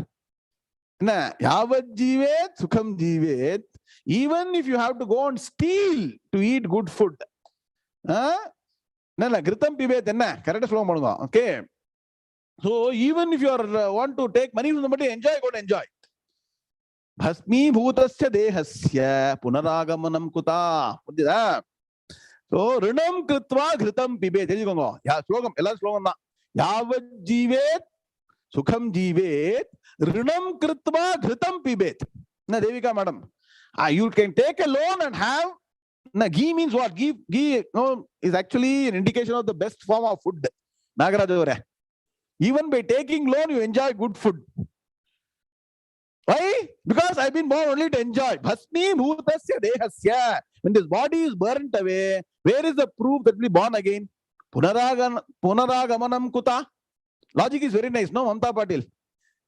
Jivet, Sukham Jivet. Even if you have to go and steal to eat good food. Gritam Pibet, correct slow. Okay. So even if you want to take money from somebody, enjoy, go and enjoy. Bhasmi bhutasya dehasya punaragamanam kuta. So rinam kritva ghritam pibet. Yeah, slogam, ella slogam na. Yavat jivet, sukham jivet, rinam kritva ghritam pibet. Na Devika madam. You can take a loan and have. Na ghee means what? Ghee is actually an indication of the best form of food. Nagaraj. Even by taking loan, you enjoy good food. Why? Because I've been born only to enjoy. Bhasmi bhutasya dehasya. When this body is burnt away, where is the proof that we born again? Punaragamanam kuta. Logic is very nice, no, Mamta Patil?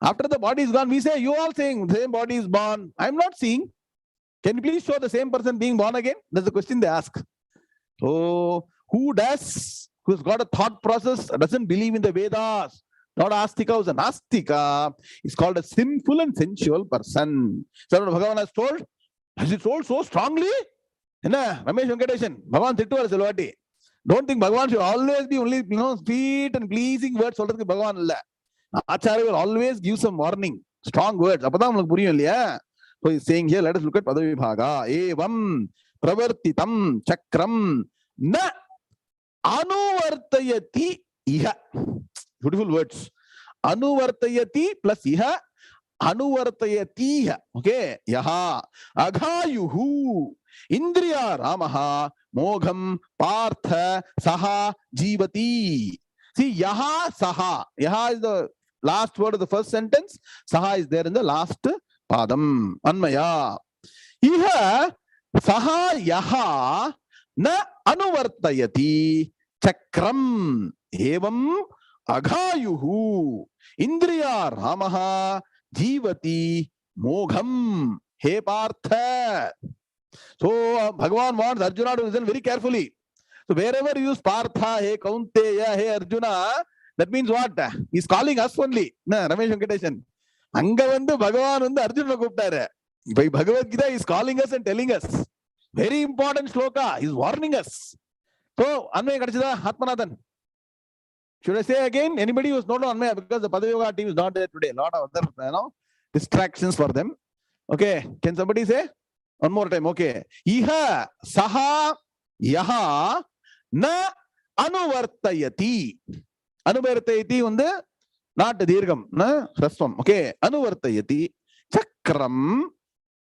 After the body is gone, we say, you all saying the same body is born. I'm not seeing. Can you please show the same person being born again? That's the question they ask. So, who's got a thought process, doesn't believe in the Vedas, not Astika, who's an Astika, is called a sinful and sensual person. So, Bhagavan has he told so strongly? Ramesh Venkateshan, Bhagavan Thittu Selvati. Don't think Bhagavan should always be only, sweet and pleasing words. Bhagavan Acharya will always give some warning, strong words. So he's saying here, let us look at Padavibhaga. Evam pravartitam chakram na anuvartayati iha. Beautiful words. Anuvartayati plus iha. Anuvartayatiha. Okay. Yaha. Aghayuhu. Indriya ramaha. Mogham partha saha jivati. See, yaha saha. Yaha is the last word of the first sentence. Saha is there in the last padam. Anmaya. Iha saha yaha na anuvartayati chakram evam aghayuhu indriya ramaha jivati mogham. He partha. So Bhagavan wants Arjuna to listen very carefully. So wherever you use partha, hey kaunteya, hey Arjuna, that means what? He's calling us only. Na Ramesh Venkateshan. Anga vandu Bhagavan vandu Arjuna கூப்பிட்டாரு. By Bhagavad Gita is calling us and telling us. Very important shloka. He's warning us. So, Anmaya Kadachida, Atmanathan. Should I say again? Anybody who's not on Anmaya, because the Padayoga team is not there today. A lot of other distractions for them. Okay. Can somebody say? One more time. Okay. Iha saha yaha na anuvartayati. Anuvartayati unde not dirgham. Na rasvam. Okay. Anuvartayati chakram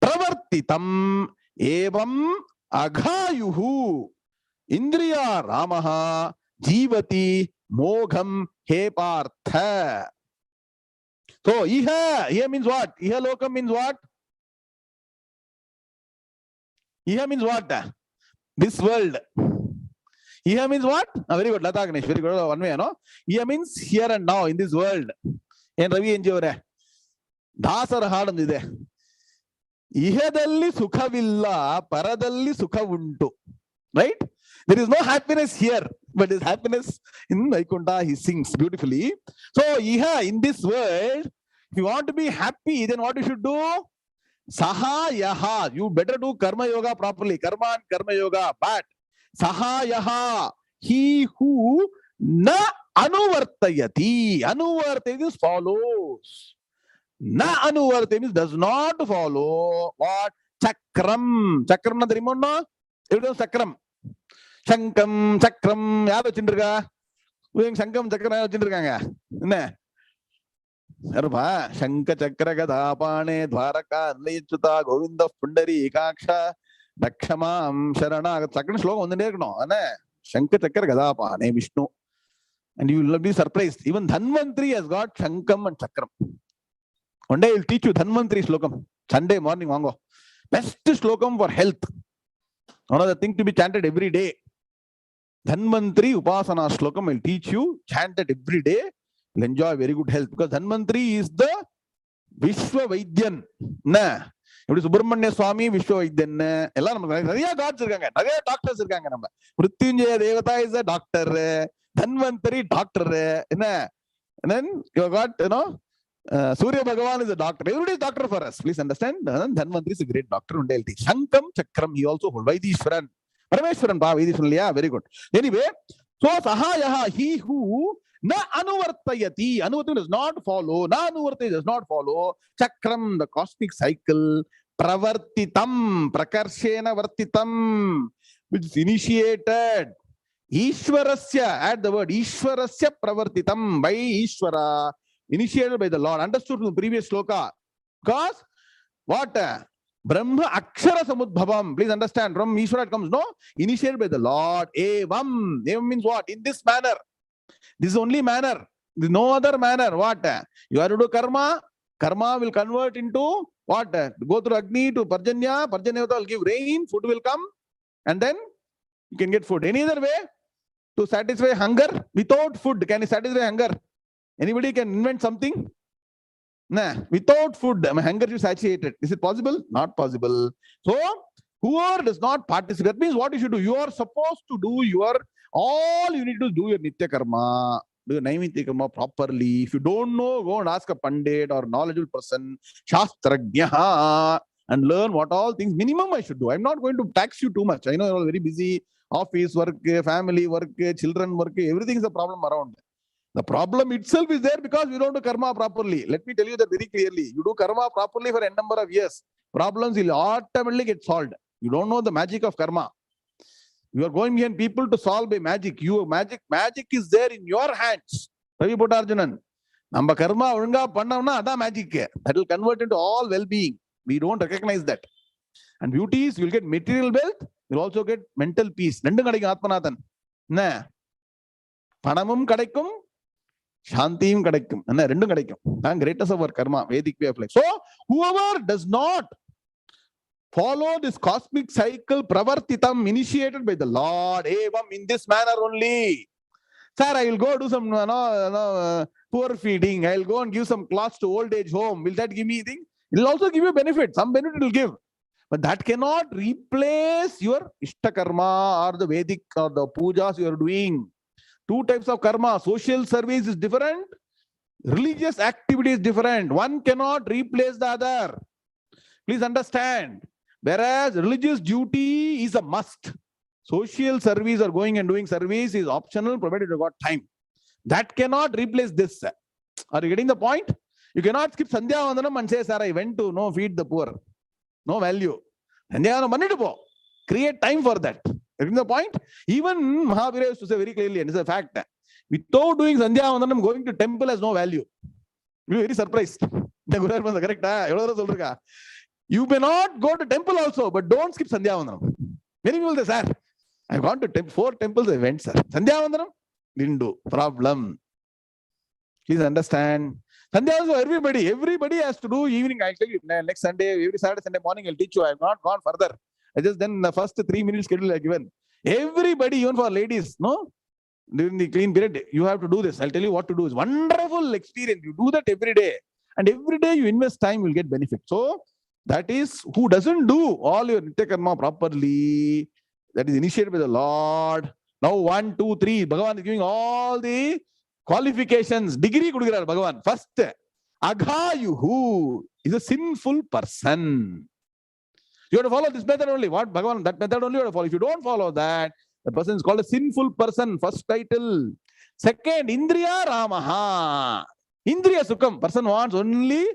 pravartitam evam aghayuhu indriya ramaha jivati mogham he partha. So iha, here means what? Iha lokam means what? Iha means what? This world. Iha means what? Very good, Lata Ganesh, very good. One way, no? Iha means here and now in this world. And Ravi Enjivare. Dasar hadandide. Ihadalli sukhavilla, paradalli sukha untu. Right? There is no happiness here, but there is happiness in Vaikunta. He sings beautifully. So, iha, in this world, if you want to be happy, then what you should do? Saha yaha. You better do karma yoga properly. Karma and karma yoga. But saha yaha. He who na anuvartayati. Anuvartayati follows. Na anuvartayati means does not follow what? Chakram. Chakram na therimono? No? It is chakram. Shankam, chakram. Yaar vachindruka? Shankam, chakram yaar vachindrukanga? Enna? Sarva Shanka Chakra Gadapane Dwaraka Lechuta Govinda Pundari Kaksha Dakshamam Sharana. Second sloka on the neck no. Shanka Chakra Gadapane Vishnu. And you will be surprised. Even Dhanvantri has got Shankam and Chakram. One day I will teach you Dhanvantri slokam. Sunday morning vango. Best slokam for health. One of the things to be chanted every day. Dhanvantri Upasana slokam will teach you. Chant it every day. Will enjoy very good health, because Dhanvantri is the Vishwavidyan. Na. If it is Subramanya Swami, Vishwavidyan. Ella namak nariya gods irukanga. Nariya doctors irukanga namba. Mrityunjaya Devata is a doctor. Dhanvantri doctor. And then you got, Surya Bhagavan is a doctor. Everybody is doctor for us. Please understand. Dhanvantri is a great doctor. Shankam, Chakram, he also holds. Vaidishwaran. Parameshwaran, Vaidishwaran. Yeah, very good. Anyway, so Sahayaha, he who na anuvartayati. Anuvartayati does not follow. Na anuvartayati does not follow. Chakram, the cosmic cycle. Pravartitam. Prakarshena vartitam. Which is initiated. Ishwarasya. Add the word. Ishwarasya pravartitam. By Ishwara. Initiated by the Lord. Understood from the previous sloka. Because what? Brahma Akshara Samudbhavam. Please understand. From Ishwara it comes. No. Initiated by the Lord. Evam. Evam means what? In this manner. This is only manner. There is no other manner. What? You have to do karma. Karma will convert into what? Go through Agni to Parjanya. Parjanya will give rain. Food will come. And then you can get food. Any other way to satisfy hunger? Without food, can you satisfy hunger? Anybody can invent something? Nah. Without food, my hunger is satiated. Is it possible? Not possible. So, whoever does not participate, that means what you should do? You are supposed to do your all you need to do your Nitya Karma, do your Naimitya Karma properly. If you don't know, go and ask a Pandit or knowledgeable person, Shastrajnyaha, and learn what all things minimum I should do. I'm not going to tax you too much. I know you're all very busy, office work, family work, children work, everything is a problem around. The problem itself is there because you don't do karma properly. Let me tell you that very clearly. You do karma properly for a number of years. Problems will automatically get solved. You don't know the magic of karma. You are going behind people to solve by magic. Magic is there in your hands. Ravi put Arjunan. Namba karma urunga pannavna adha magic. That will convert into all well-being. We don't recognize that. And beauty is, you will get material wealth, you will also get mental peace. Rendu kadaikum Atmanathan. Na. Panamum kadaikum, Shantiyum kadaikum. Na rendu kadaikum. And greatness of our karma, Vedic way of life. So, whoever does not follow this cosmic cycle, pravartitam, initiated by the Lord, evam, in this manner only. Sir, I will go do some poor feeding. I will go and give some cloths to old age home. Will that give me anything? It will also give you benefit. Some benefit it will give. But that cannot replace your Ishta karma or the Vedic or the pujas you are doing. Two types of karma. Social service is different. Religious activity is different. One cannot replace the other. Please understand. Whereas religious duty is a must. Social service or going and doing service is optional, provided you got time. That cannot replace this. Are you getting the point? You cannot skip Sandhyavandhanam and say, sir, I went to feed the poor. No value. Sandhyavandhanam, create time for that. Getting the point? Even Mahavira used to say very clearly, and it's a fact, without doing Sandhyavandhanam, going to temple has no value. You'll be very surprised. Correct? You may not go to temple also, but don't skip Sandhyavandhanam. Many people say, sir, I've gone to 4 temples, I went, sir. Sandhyavandhanam? Didn't do. Problem. Please understand. Sandhyavandhanam, everybody has to do evening. I'll tell you, next Sunday, every Saturday, Sunday morning, I'll teach you. I've not gone further. I just then the first 3 minutes schedule I've given. Everybody, even for ladies, no? During the clean period, you have to do this. I'll tell you what to do. It's wonderful experience. You do that every day. And every day you invest time, you'll get benefit. So, that is who doesn't do all your Nitya Karma properly. That is initiated by the Lord. Now 1, 2, 3. Bhagavan is giving all the qualifications. Degree kudugirar Bhagavan. First, 𝐒𝐫𝐢 is a sinful person. You have to follow this method only. What Bhagavan? That method only you have to follow. If you don't follow that, the person is called a sinful person. First title. Second, Indriya Ramaha. Indriya Sukham. Person wants only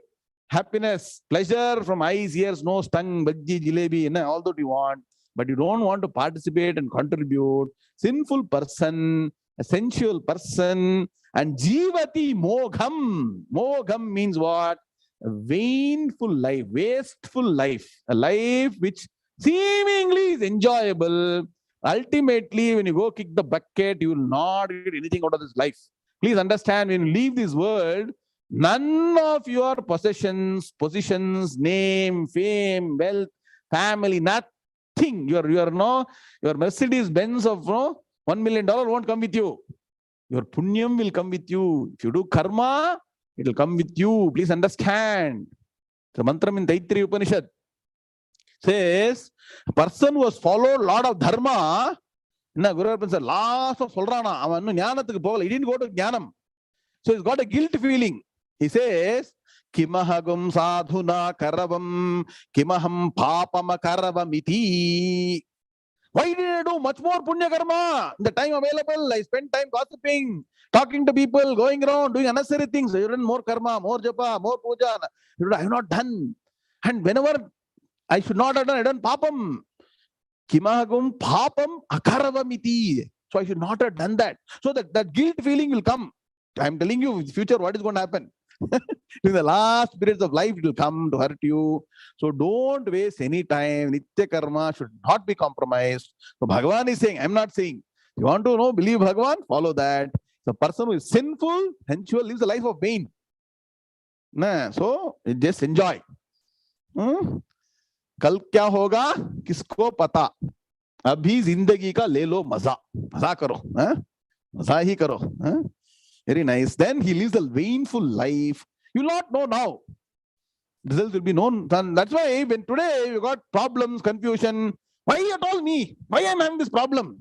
happiness, pleasure from eyes, ears, nose, tongue, bhajji, jalebi, all that you want, but you don't want to participate and contribute. Sinful person, a sensual person, and jivati mogham. Mogham means what? A vainful life, wasteful life, a life which seemingly is enjoyable. Ultimately, when you go kick the bucket, you will not get anything out of this life. Please understand, when you leave this world, none of your possessions, positions, name, fame, wealth, family, nothing. Your Mercedes Benz of $1 million won't come with you. Your punyam will come with you. If you do karma, it will come with you. Please understand. The mantra in Taittiriya Upanishad says, a person who has followed lot of dharma, last of Solrana, he didn't go to Jnanam. So he's got a guilt feeling. He says, Kimahagum sadhuna karavam, kimaham papama karavamiti. Why did I do much more punya karma? The time available, I spent time gossiping, talking to people, going around, doing unnecessary things. I done more karma, more japa, more puja. I have not done. And whenever I should not have done, I done papam. Kimahagum papam akaravamiti. So I should not have done that. So that guilt feeling will come. I'm telling you, in the future, what is going to happen? In the last periods of life, it will come to hurt you. So don't waste any time. Nitya karma should not be compromised. So Bhagavan is saying, I'm not saying. You want to believe Bhagavan? Follow that. The person who is sinful, sensual, lives a life of pain. So just enjoy. Kal kya hoga? Kisko pata? Abhi zindagi ka le lo maza. Maza karo. Maza hi karo. Very nice. Then he lives a vainful life. You will not know now. Results will be known. And that's why when today you got problems, confusion, why you told me? Why I'm having this problem?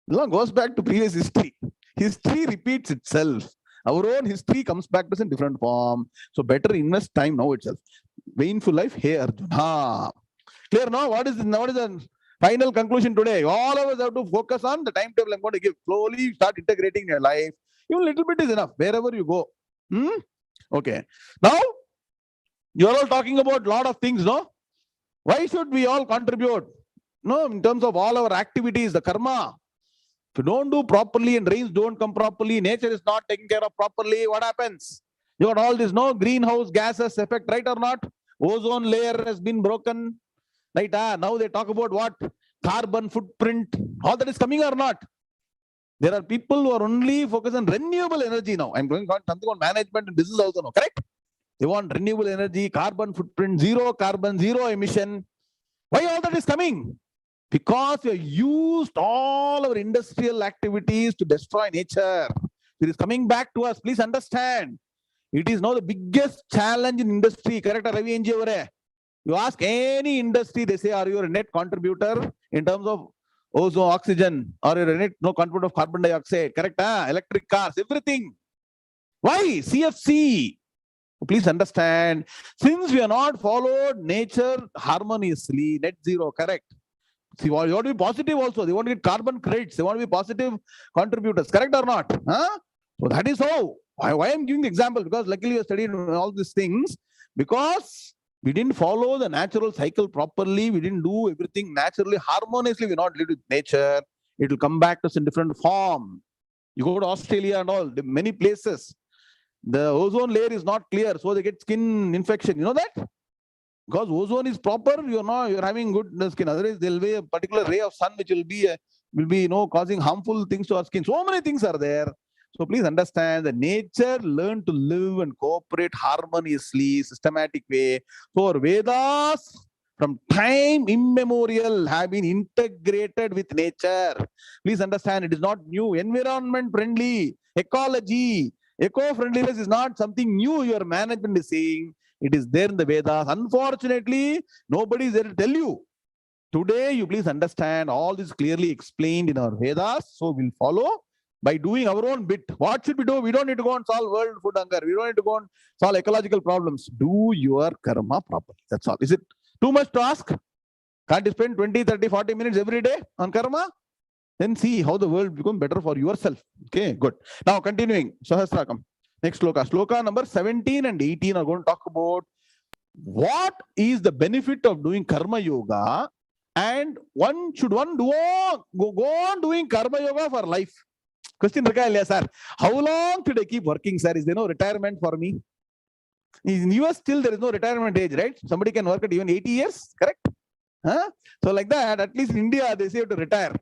It goes back to previous history. History repeats itself. Our own history comes back to us in different form. So better invest time now itself. Vainful life, hey Arjuna. Clear now? What is the final conclusion today? All of us have to focus on the timetable I'm going to give. Slowly start integrating your life. Even a little bit is enough, wherever you go. Okay. Now, you are all talking about a lot of things, no? Why should we all contribute? No, in terms of all our activities, the karma. If you don't do properly and rains don't come properly, nature is not taken care of properly, what happens? You got all this, no greenhouse gases effect, right or not? Ozone layer has been broken, right? Now they talk about what? Carbon footprint. All that is coming or not? There are people who are only focused on renewable energy now. I'm going on something on management and business also now, correct? They want renewable energy, carbon footprint, zero carbon, zero emission. Why all that is coming? Because we have used all our industrial activities to destroy nature. It is coming back to us. Please understand. It is now the biggest challenge in industry. Correct, Ravi NG over. You ask any industry, they say, are you a net contributor in terms of ozone, oxygen, or a net no contributor of carbon dioxide? Correct? Electric cars, everything. Why? CFC. Please understand. Since we have not followed nature harmoniously, net zero, correct? See, you want to be positive also. They want to get carbon credits. They want to be positive contributors. Correct or not? So that is how. Why I'm giving the example? Because luckily you studied all these things. Because we didn't follow the natural cycle properly. We didn't do everything naturally, harmoniously. We not live with nature. It will come back to us in different form. You go to Australia and all, many places. The ozone layer is not clear, so they get skin infection. You know that? Because ozone is proper, you're having good skin. Otherwise, there will be a particular ray of sun which will be causing harmful things to our skin. So many things are there. So please understand that nature learned to live and cooperate harmoniously, systematic way. So our Vedas from time immemorial have been integrated with nature. Please understand, it is not new. Environment friendly, ecology, eco-friendliness is not something new your management is saying. It is there in the Vedas. Unfortunately, nobody is there to tell you. Today, you please understand all this clearly explained in our Vedas. So we'll follow by doing our own bit. What should we do? We don't need to go and solve world food hunger. We don't need to go and solve ecological problems. Do your karma properly. That's all. Is it too much to ask? Can't you spend 20, 30, 40 minutes every day on karma? Then see how the world becomes better for yourself. Okay, good. Now continuing. Sahasrakam. Next sloka. Sloka number 17 and 18 are going to talk about what is the benefit of doing karma yoga, and should one go on doing karma yoga for life. Question, sir. How long should I keep working, sir? Is there no retirement for me? In US, still there is no retirement age, right? Somebody can work at even 80 years, correct? So like that, at least in India, they say you have to retire.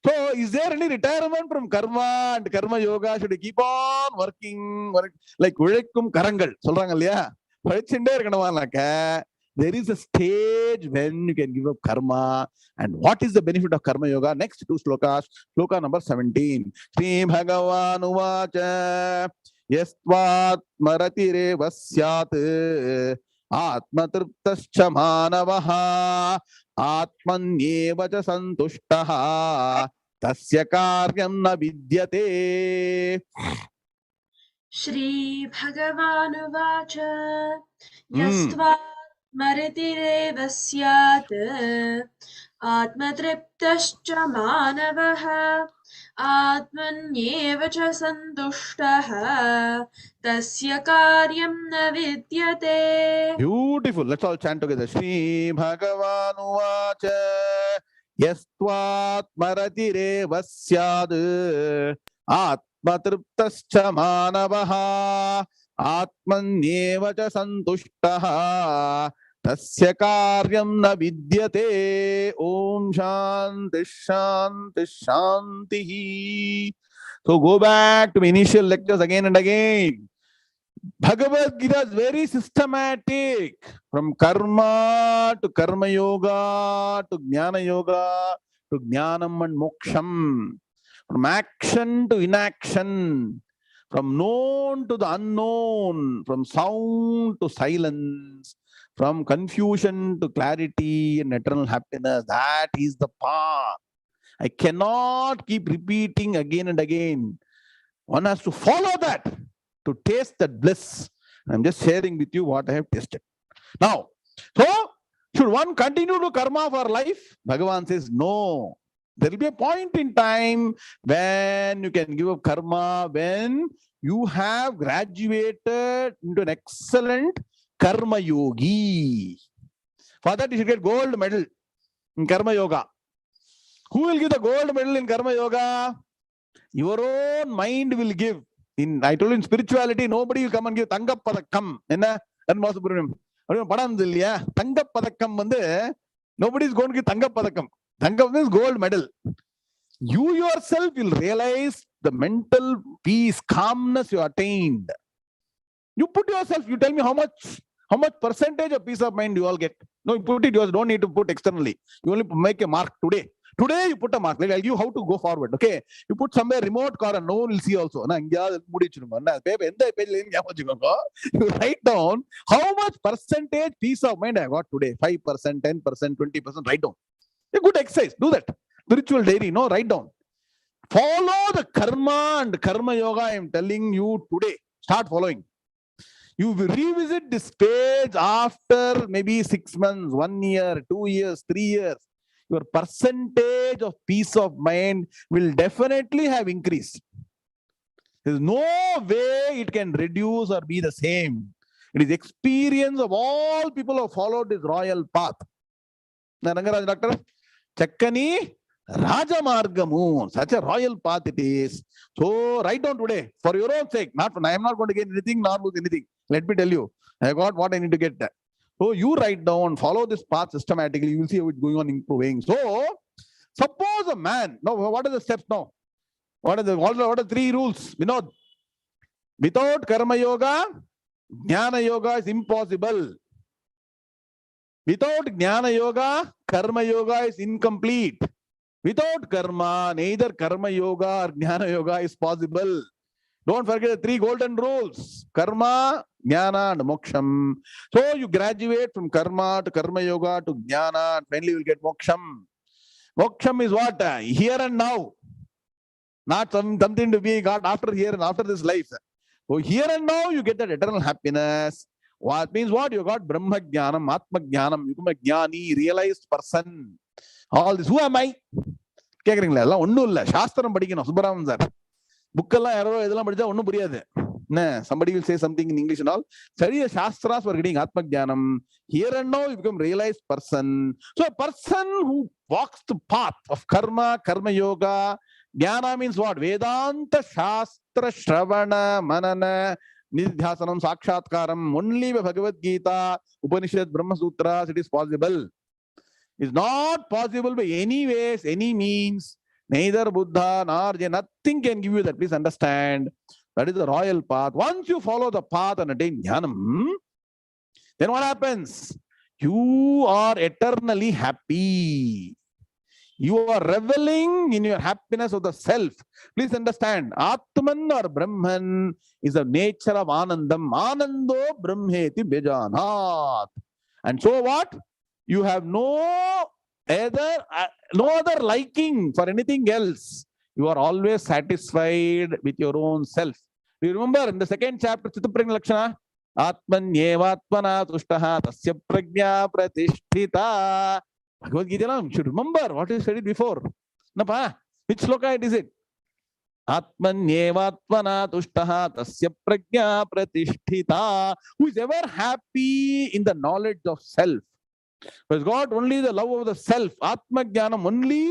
So, is there any retirement from karma and karma yoga? Should you keep on working like Uழைக்கும் கரங்கள் சொல்றாங்க இல்லையா? படிச்சுட்டே இருக்கணுமானாக்க there is a stage when you can give up karma. And what is the benefit of karma yoga? Next two slokas. Sloka number 17. Sri Bhagavan uvacha yastvat maratireva syat atmatriptascha manavaha atmanyeva cha santushtaha tasya karyam na vidyate. Shri Bhagavanuvacha Yastva Maritirev Syat Atmatriptascha Manavaha Atmanyeva cha Santushtaha Tasya Karyam na Vidyate. Beautiful. Let's all chant together. Shri Bhagavanuvacha Yastvat Maratireva Syad Atmatriptascha Manavaha Atmanyeva cha Santushtaha Tasya Karyam na Vidyate. Om Shanti Shanti Shanti. So go back to my initial lectures again and again. Bhagavad Gita is very systematic, from karma to karma yoga to jnana yoga to jnanam and moksham, from action to inaction, from known to the unknown, from sound to silence, from confusion to clarity and eternal happiness. That is the path. I cannot keep repeating again and again. One has to follow that to taste that bliss. I'm just sharing with you what I have tasted. Now, so should one continue to karma for life? Bhagavan says no. There will be a point in time when you can give up karma, when you have graduated into an excellent karma yogi. For that, you should get gold medal. in Karma Yoga. Who will give the gold medal in Karma Yoga? Your own mind will give. I told you in spirituality, nobody will come and give Thangapadakam. Enna? Thangapadakam. Nobody is going to give Thangapadakam. Thangam means gold medal. You yourself will realize the mental peace, calmness you attained. You put yourself, you tell me how much percentage of peace of mind you all get. No, you put it, you don't need to put externally. You only make a mark today. Today you put a mark. I'll give you how to go forward. Okay. You put somewhere remote corner, no one will see also. You write down how much percentage peace of mind I got today. 5%, 10%, 20%. Write down. A good exercise. Do that. Spiritual diary. No, write down. Follow the karma and karma yoga I am telling you today. Start following. You will revisit this page after maybe 6 months, 1 year, 2 years, 3 years. Your percentage of peace of mind will definitely have increased. There is no way it can reduce or be the same. It is experience of all people who have followed this royal path. Rangaraj Doctor, Chakkani Rajamargamu, such a royal path it is. So write down today for your own sake. I am not going to get anything, nor lose anything. Let me tell you, I got what I need to get there. So you write down, follow this path systematically. You will see how it's going on improving. So suppose a man. Now, what are the steps now? What are the 3 rules? Without karma yoga, jnana yoga is impossible. Without jnana yoga, karma yoga is incomplete. Without karma, neither karma yoga or jnana yoga is possible. Don't forget the 3 golden rules. Karma, jnana and moksham. So you graduate from karma to karma yoga to jnana and finally you will get moksham. Moksham is what? Here and now. Not something to be got after here and after this life. So here and now you get that eternal happiness. What means what? You got Brahma Jnanam, Atma Jnanam, you become a Jnani, realized person. All this. Who am I? Shastram padikkanum, Subramanian sir. Somebody will say something in English and all. Study the Shastras for getting Atma Jnanam. Here and now you become a realized person. So a person who walks the path of karma, karma yoga, jnana means what? Vedanta, Shastra, Shravana, Manana, Nidhyasanam, Sakshatkaram. Only by Bhagavad Gita, Upanishad, Brahma Sutras, it is possible. It's not possible by any ways, any means. Neither Buddha nor nothing can give you that. Please understand. That is the royal path. Once you follow the path and attain jnanam, then what happens? You are eternally happy. You are reveling in your happiness of the self. Please understand. Atman or Brahman is the nature of Anandam. Anando Brahmeti Bejanat. And so what? You have no other liking for anything else. You are always satisfied with your own self. Do you remember in the 2nd chapter, Chittaprajna Lakshana? Atman yevatmana tushtaha tasya prajna pratisthita. Bhagavad Gita, you should remember what is studied before. Which sloka is it? Atman yevatmana tushtaha tasya prajna pratisthita. Who is ever happy in the knowledge of self. Because God only the love of the self, Atma Jnanam only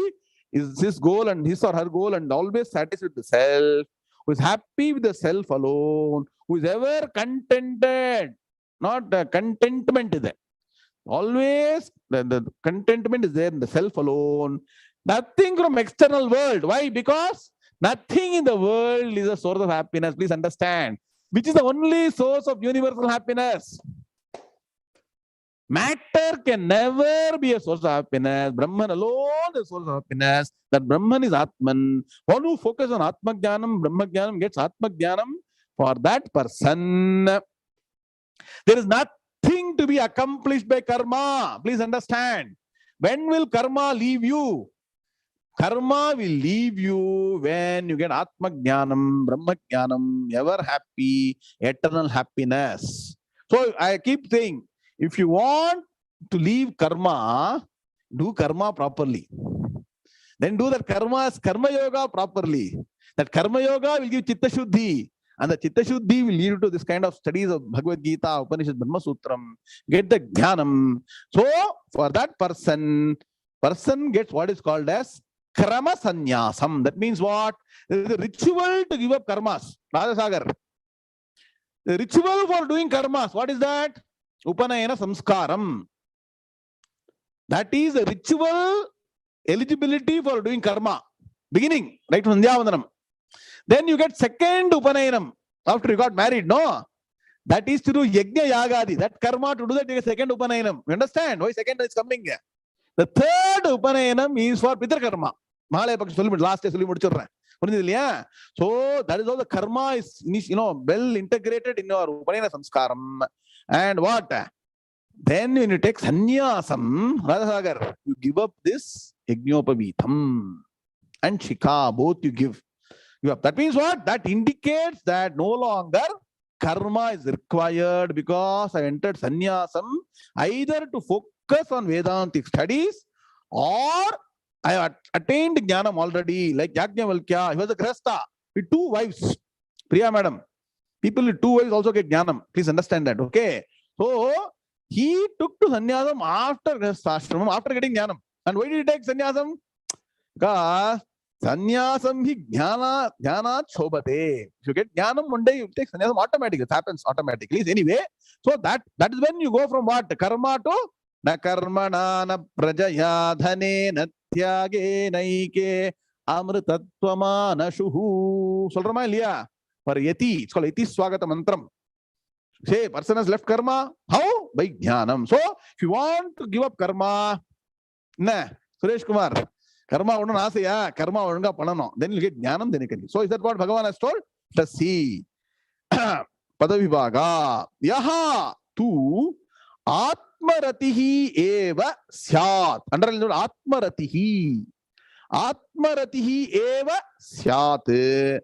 is his goal and his or her goal, and always satisfied with the self, who is happy with the self alone, who is ever contented, not contentment is there. Always the contentment is there in the self alone. Nothing from external world. Why? Because nothing in the world is a source of happiness. Please understand. Which is the only source of universal happiness. Matter can never be a source of happiness. Brahman alone is a source of happiness. That Brahman is Atman. One who focuses on Atma Jnanam, Brahma Jnanam gets Atma Jnanam. For that person, there is nothing to be accomplished by karma. Please understand. When will karma leave you? Karma will leave you when you get Atma Jnanam, Brahma Jnanam, ever happy, eternal happiness. So I keep saying, if you want to leave karma, do karma properly. Then do that karma yoga properly. That karma yoga will give chitta shuddhi. And the chitta shuddhi will lead you to this kind of studies of Bhagavad Gita, Upanishad, Brahma Sutram. Get the jnanam. So for that person, person gets what is called as karma sannyasam. That means what? There is a ritual to give up karmas. Radhasagar. The ritual for doing karmas, what is that? Upanayana samskaram. That is a ritual eligibility for doing karma. Beginning, right from Sandhyavandhanam. Then you get second Upanayanam after you got married, no? That is to do yajna yagadi. That karma to do that, you get second Upanayanam. You understand why second is coming here? The third Upanayanam is for Pitar karma. Last day, so that is how the karma is, well integrated in your Upanayana samskaram. And what? Then when you take sannyasam, Radhasagar, you give up this yajñopavitam and shika, both you give up. That means what? That indicates that no longer karma is required because I entered sannyasam either to focus on Vedantic studies or I have attained jnanam already, like Yajnavalkya. He was a grihastha with 2 wives. Priya madam, people with 2 wives also get jnanam. Please understand that, okay? So he took to sannyasam after grihasthashramam, after getting jnanam. And why did he take sannyasam? Because sannyasam hi jnana chobate. If you get jnanam one day, you take sannyasam automatically. It happens automatically. Anyway, so that is when you go from what? Karma to na karmana na prajaya dhane na tyage naike amrutattvama shuhu. Solrama liya. For yati, it's called yati swagata mantram. Say, person has left karma. How? By jnanam. So, if you want to give up karma, Suresh Kumar, karma unna asaya, karma unga panano. Then you get jnanam, then you can. So, is that what Bhagavan has told? Let's see. Padavibhaga. Yaha tu atmaratihi eva syat. Underline atmaratihi. Atmaratihi eva syat.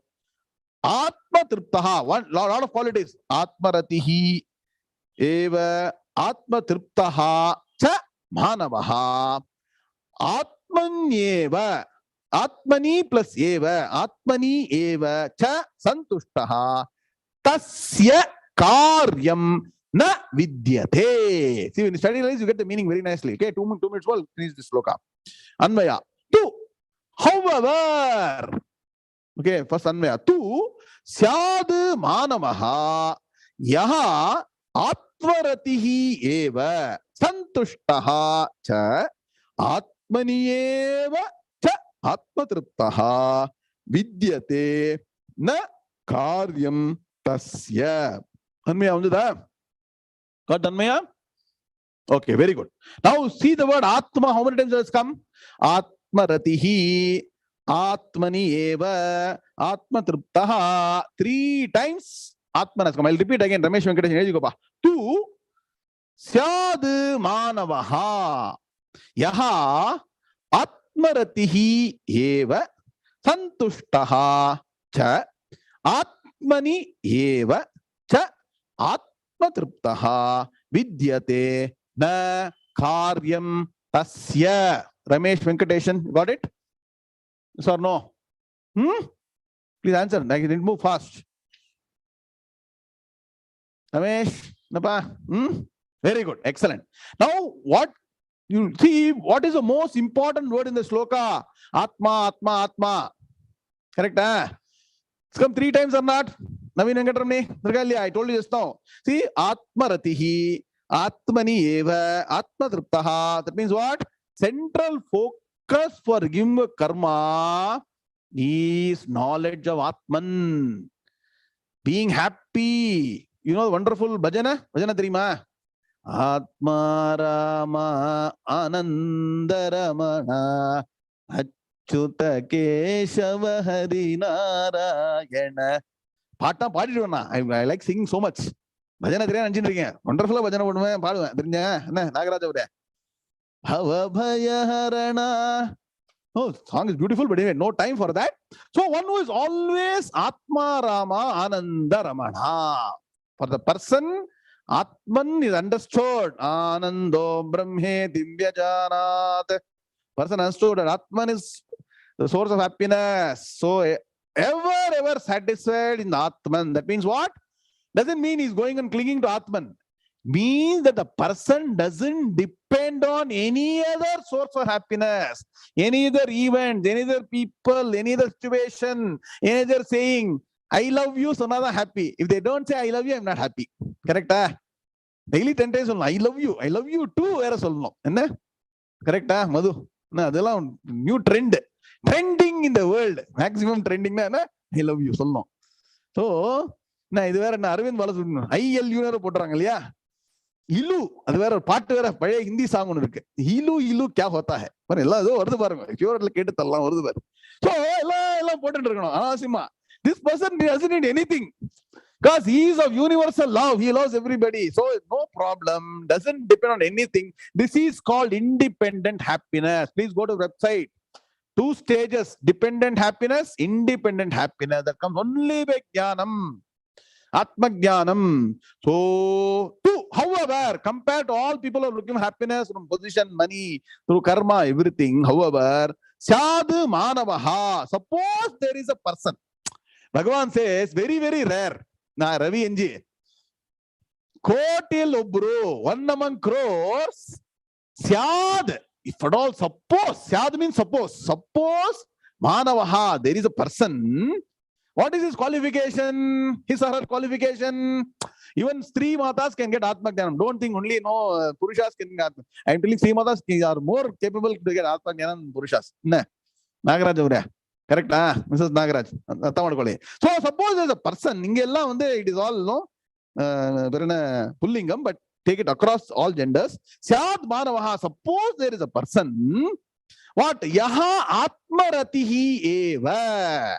Atma triptaha. One lot of qualities. Atmaratihi eva atma triptaha cha manavaha. Atmanyeva. Atmani plus eva. Atmani eva cha santushtaha. Tasya karyam na vidyate. See, when you study this, you get the meaning very nicely. Okay, 2 minutes, we'll finish this sloka. Anvaya. Tu. However. Okay, first Anvaya. Tu syad manavaha yaha atmaratihi eva santushtaha cha atmani eva cha atmatriptaha vidyate na karyam tasya. Anvaya undada? Got Anvaya? Okay, very good. Now see the word Atma. How many times has come? Atmaratihi, Atmani eva, Atmatriptaha. 3 times Atman has come. I'll repeat again. Ramesh Venkatesh. Tu syad manavaha yaha atmaratihi eva santushtaha cha atmani eva cha atmatriptaha vidyate na karyam tasya. Ramesh Venkateshan, got it? Yes or no? Please answer. I didn't move fast. Ramesh, Napa? Very good. Excellent. Now, what you see, what is the most important word in the sloka? Atma, Atma, Atma. Correct? It's come 3 times or not? Naveen Venkatamani, I told you just now. See, Atmaratihi, Atmani eva, Atmatriptaha. That means what? Central focus for giving karma is knowledge of Atman. Being happy. You know the wonderful bhajana? Bhajana terima? Atma Rama Anandaramana Achyuta Keshava Hari Narayana. Paata paadiduvana. I like singing so much. Bhajana theriya nanjindrikeen. Wonderful bhajana paduven paaduven. Therinja enna Nagaraja avare. Bhava bhaya harana. Oh, song is beautiful, but anyway, no time for that. So one who is always Atma Rama Ananda Ramana. For the person, Atman is understood. Anando Brahme Divya Janat. Person understood that Atman is the source of happiness. So ever satisfied in the Atman. That means what? Doesn't mean he's going and clinging to Atman. means that the person doesn't depend on any other source of happiness, any other event, any other people, any other situation, any other saying, I love you, so now I'm happy. If they don't say I love you, I'm not happy. Correct? Daily 10 times, I love you too. Correct? Madhu? New trend. Trending in the world. Maximum trending. I love you. So, Arvind Balasubramanian, ILU போட்டுறாங்க இல்லையா, இலு, அது வேற ஒரு பாட்டு வேற, பழைய Hindi song ஒன்று இருக்கு, இலு இலு கியா ஹோத்தா ஹை, எல்லாம் ஏதோ வருது பாருங்க, ஃபியூரட்ல கேட்டு தரலாம் வருது பாரு. ஸோ எல்லாம் போட்டுட்டு இருக்கணும் அனாவசியமா. This person doesn't need anything because he is of universal love. He loves everybody. So no problem. Doesn't depend on anything. This is called independent happiness. Please go to the website. 2 stages: dependent happiness, independent happiness. That comes only by jnanam. Atma Jnanam. So, however, compared to all people who are looking for happiness from position, money, through karma, everything, however, Sadhu Manavaha. Suppose there is a person. Bhagavan says, very, very rare. Na Ravi NG. Kotil Obru, 1 among crores. Syad. If at all, suppose. Syad means suppose. Suppose Manavaha, there is a person. What is his qualification? His or her qualification? Even Sri Matas can get Atma Jnanam. Don't think only Purushas can get Atma. I am telling Sri Matas are more capable to get Atma Jnanam than Purushas. No. Nagaraj over there. Correct? Mrs. Nagaraj. So suppose there's a person, it is all pullingam, but take it across all genders. Syad Manavaha. Suppose there is a person. What? Yaha Atmaratihi eva.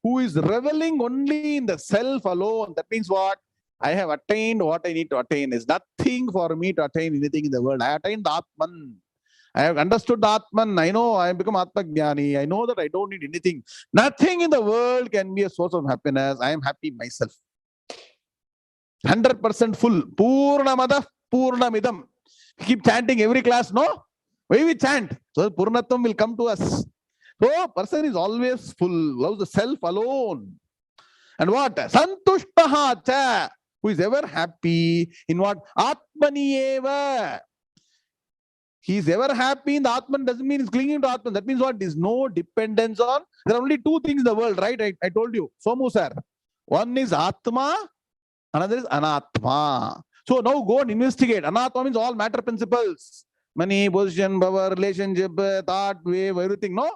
Who is reveling only in the self alone. That means what? I have attained what I need to attain. There's nothing for me to attain anything in the world. I attained the Atman. I have understood the Atman. I know I have become Atma Jnani. I know that I don't need anything. Nothing in the world can be a source of happiness. I am happy myself. 100% full. Purnamada Purnamidam. Keep chanting every class, no? Why we chant? So Purnatam will come to us. So person is always full, loves the self alone. And what? Santushtaha cha, who is ever happy in what? Atmani eva. He is ever happy in the Atman doesn't mean he's clinging to Atman. That means what? There is no dependence on. There are only 2 things in the world, right? I told you. Somu sir. One is Atma, another is Anatma. So now go and investigate. Anatma means all matter principles. Money, position, power, relationship, thought, wave, everything. No?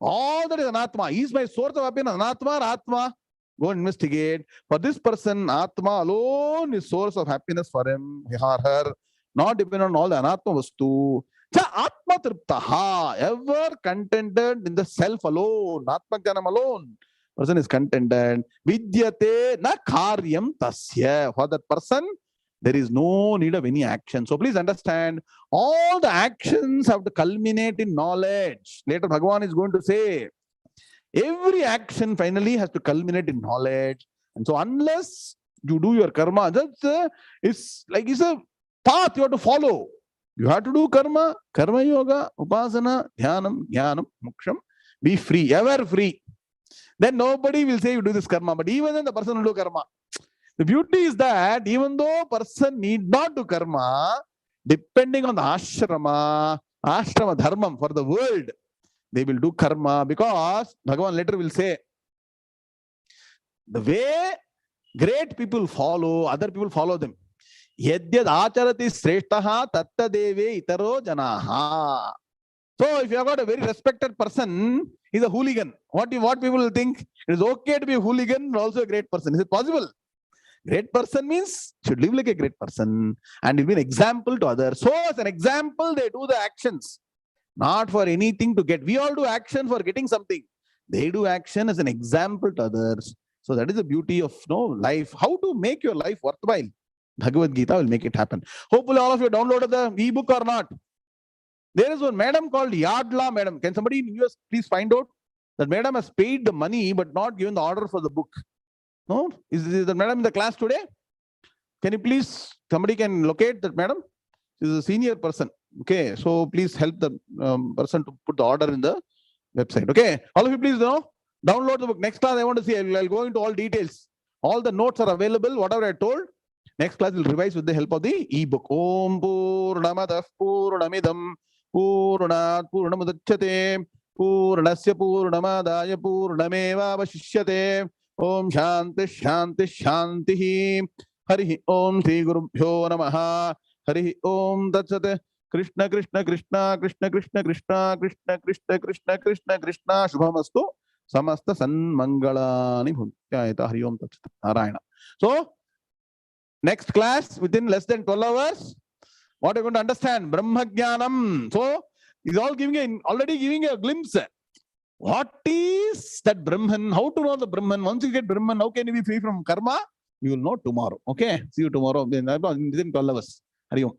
All that is Anatma. He is my source of happiness. Anatma or Atma? Go and investigate. For this person, Atma alone is source of happiness for him, or her. Not dependent on all the Anatma vastu. Cha Atma triptaha. Ever contented in the self alone. Atma Jnanam alone. Person is contented. Vidyate na karyam tasya. For that person, there is no need of any action. So please understand, all the actions have to culminate in knowledge. Later Bhagavan is going to say, every action finally has to culminate in knowledge. And so unless you do your karma, it's a path you have to follow. You have to do karma, karma yoga, upasana, dhyanam, jnanam, moksham. Be free, ever free. Then nobody will say you do this karma, but even then the person will do karma. The beauty is that even though a person need not do karma, depending on the ashrama dharma for the world, they will do karma, because Bhagavan later will say, the way great people follow, other people follow them. Yadyad acharati sreshtaha tatta deve itaro janaha. So if you have got a very respected person, he's a hooligan. What people will think? It is okay to be a hooligan and also a great person. Is it possible? Great person means should live like a great person and will be an example to others. So as an example, they do the actions, not for anything to get. We all do action for getting something. They do action as an example to others. So that is the beauty of life. How to make your life worthwhile. Bhagavad Gita will make it happen. Hopefully all of you downloaded the e-book or not. There is one madam called Yadla madam. Can somebody in US please find out? That madam has paid the money but not given the order for the book. No? Is the madam in the class today? Can you please, somebody can locate that madam? She is a senior person. Okay, so please help the person to put the order in the website. Okay, all of you please download the book. Next class I want to see, I'll go into all details. All the notes are available, whatever I told. Next class we'll revise with the help of the e-book. Om Purnamadah Purnamidam Purnat Purnamudachyate Purnasya Purnamadaya Purnameva Vashishyate. Om Shanti Shanti Shanti. Hari Om Sri Gurubhyo Namaha. Hari Om Tatsate. Krishna Krishna Krishna Krishna Krishna Krishna Krishna Krishna Krishna Krishna Krishna Shubhamastu Samasta Sanmangalani Bhutyayata. Hari Om Tatsate. Narayana. So next class within less than 12 hours, what are you going to understand? Brahma Jnanam. So he's already giving a glimpse. What is that Brahman? How to know the Brahman? Once you get Brahman, how can you be free from karma? You will know tomorrow. Okay. See you tomorrow within 12 hours. Hari Om.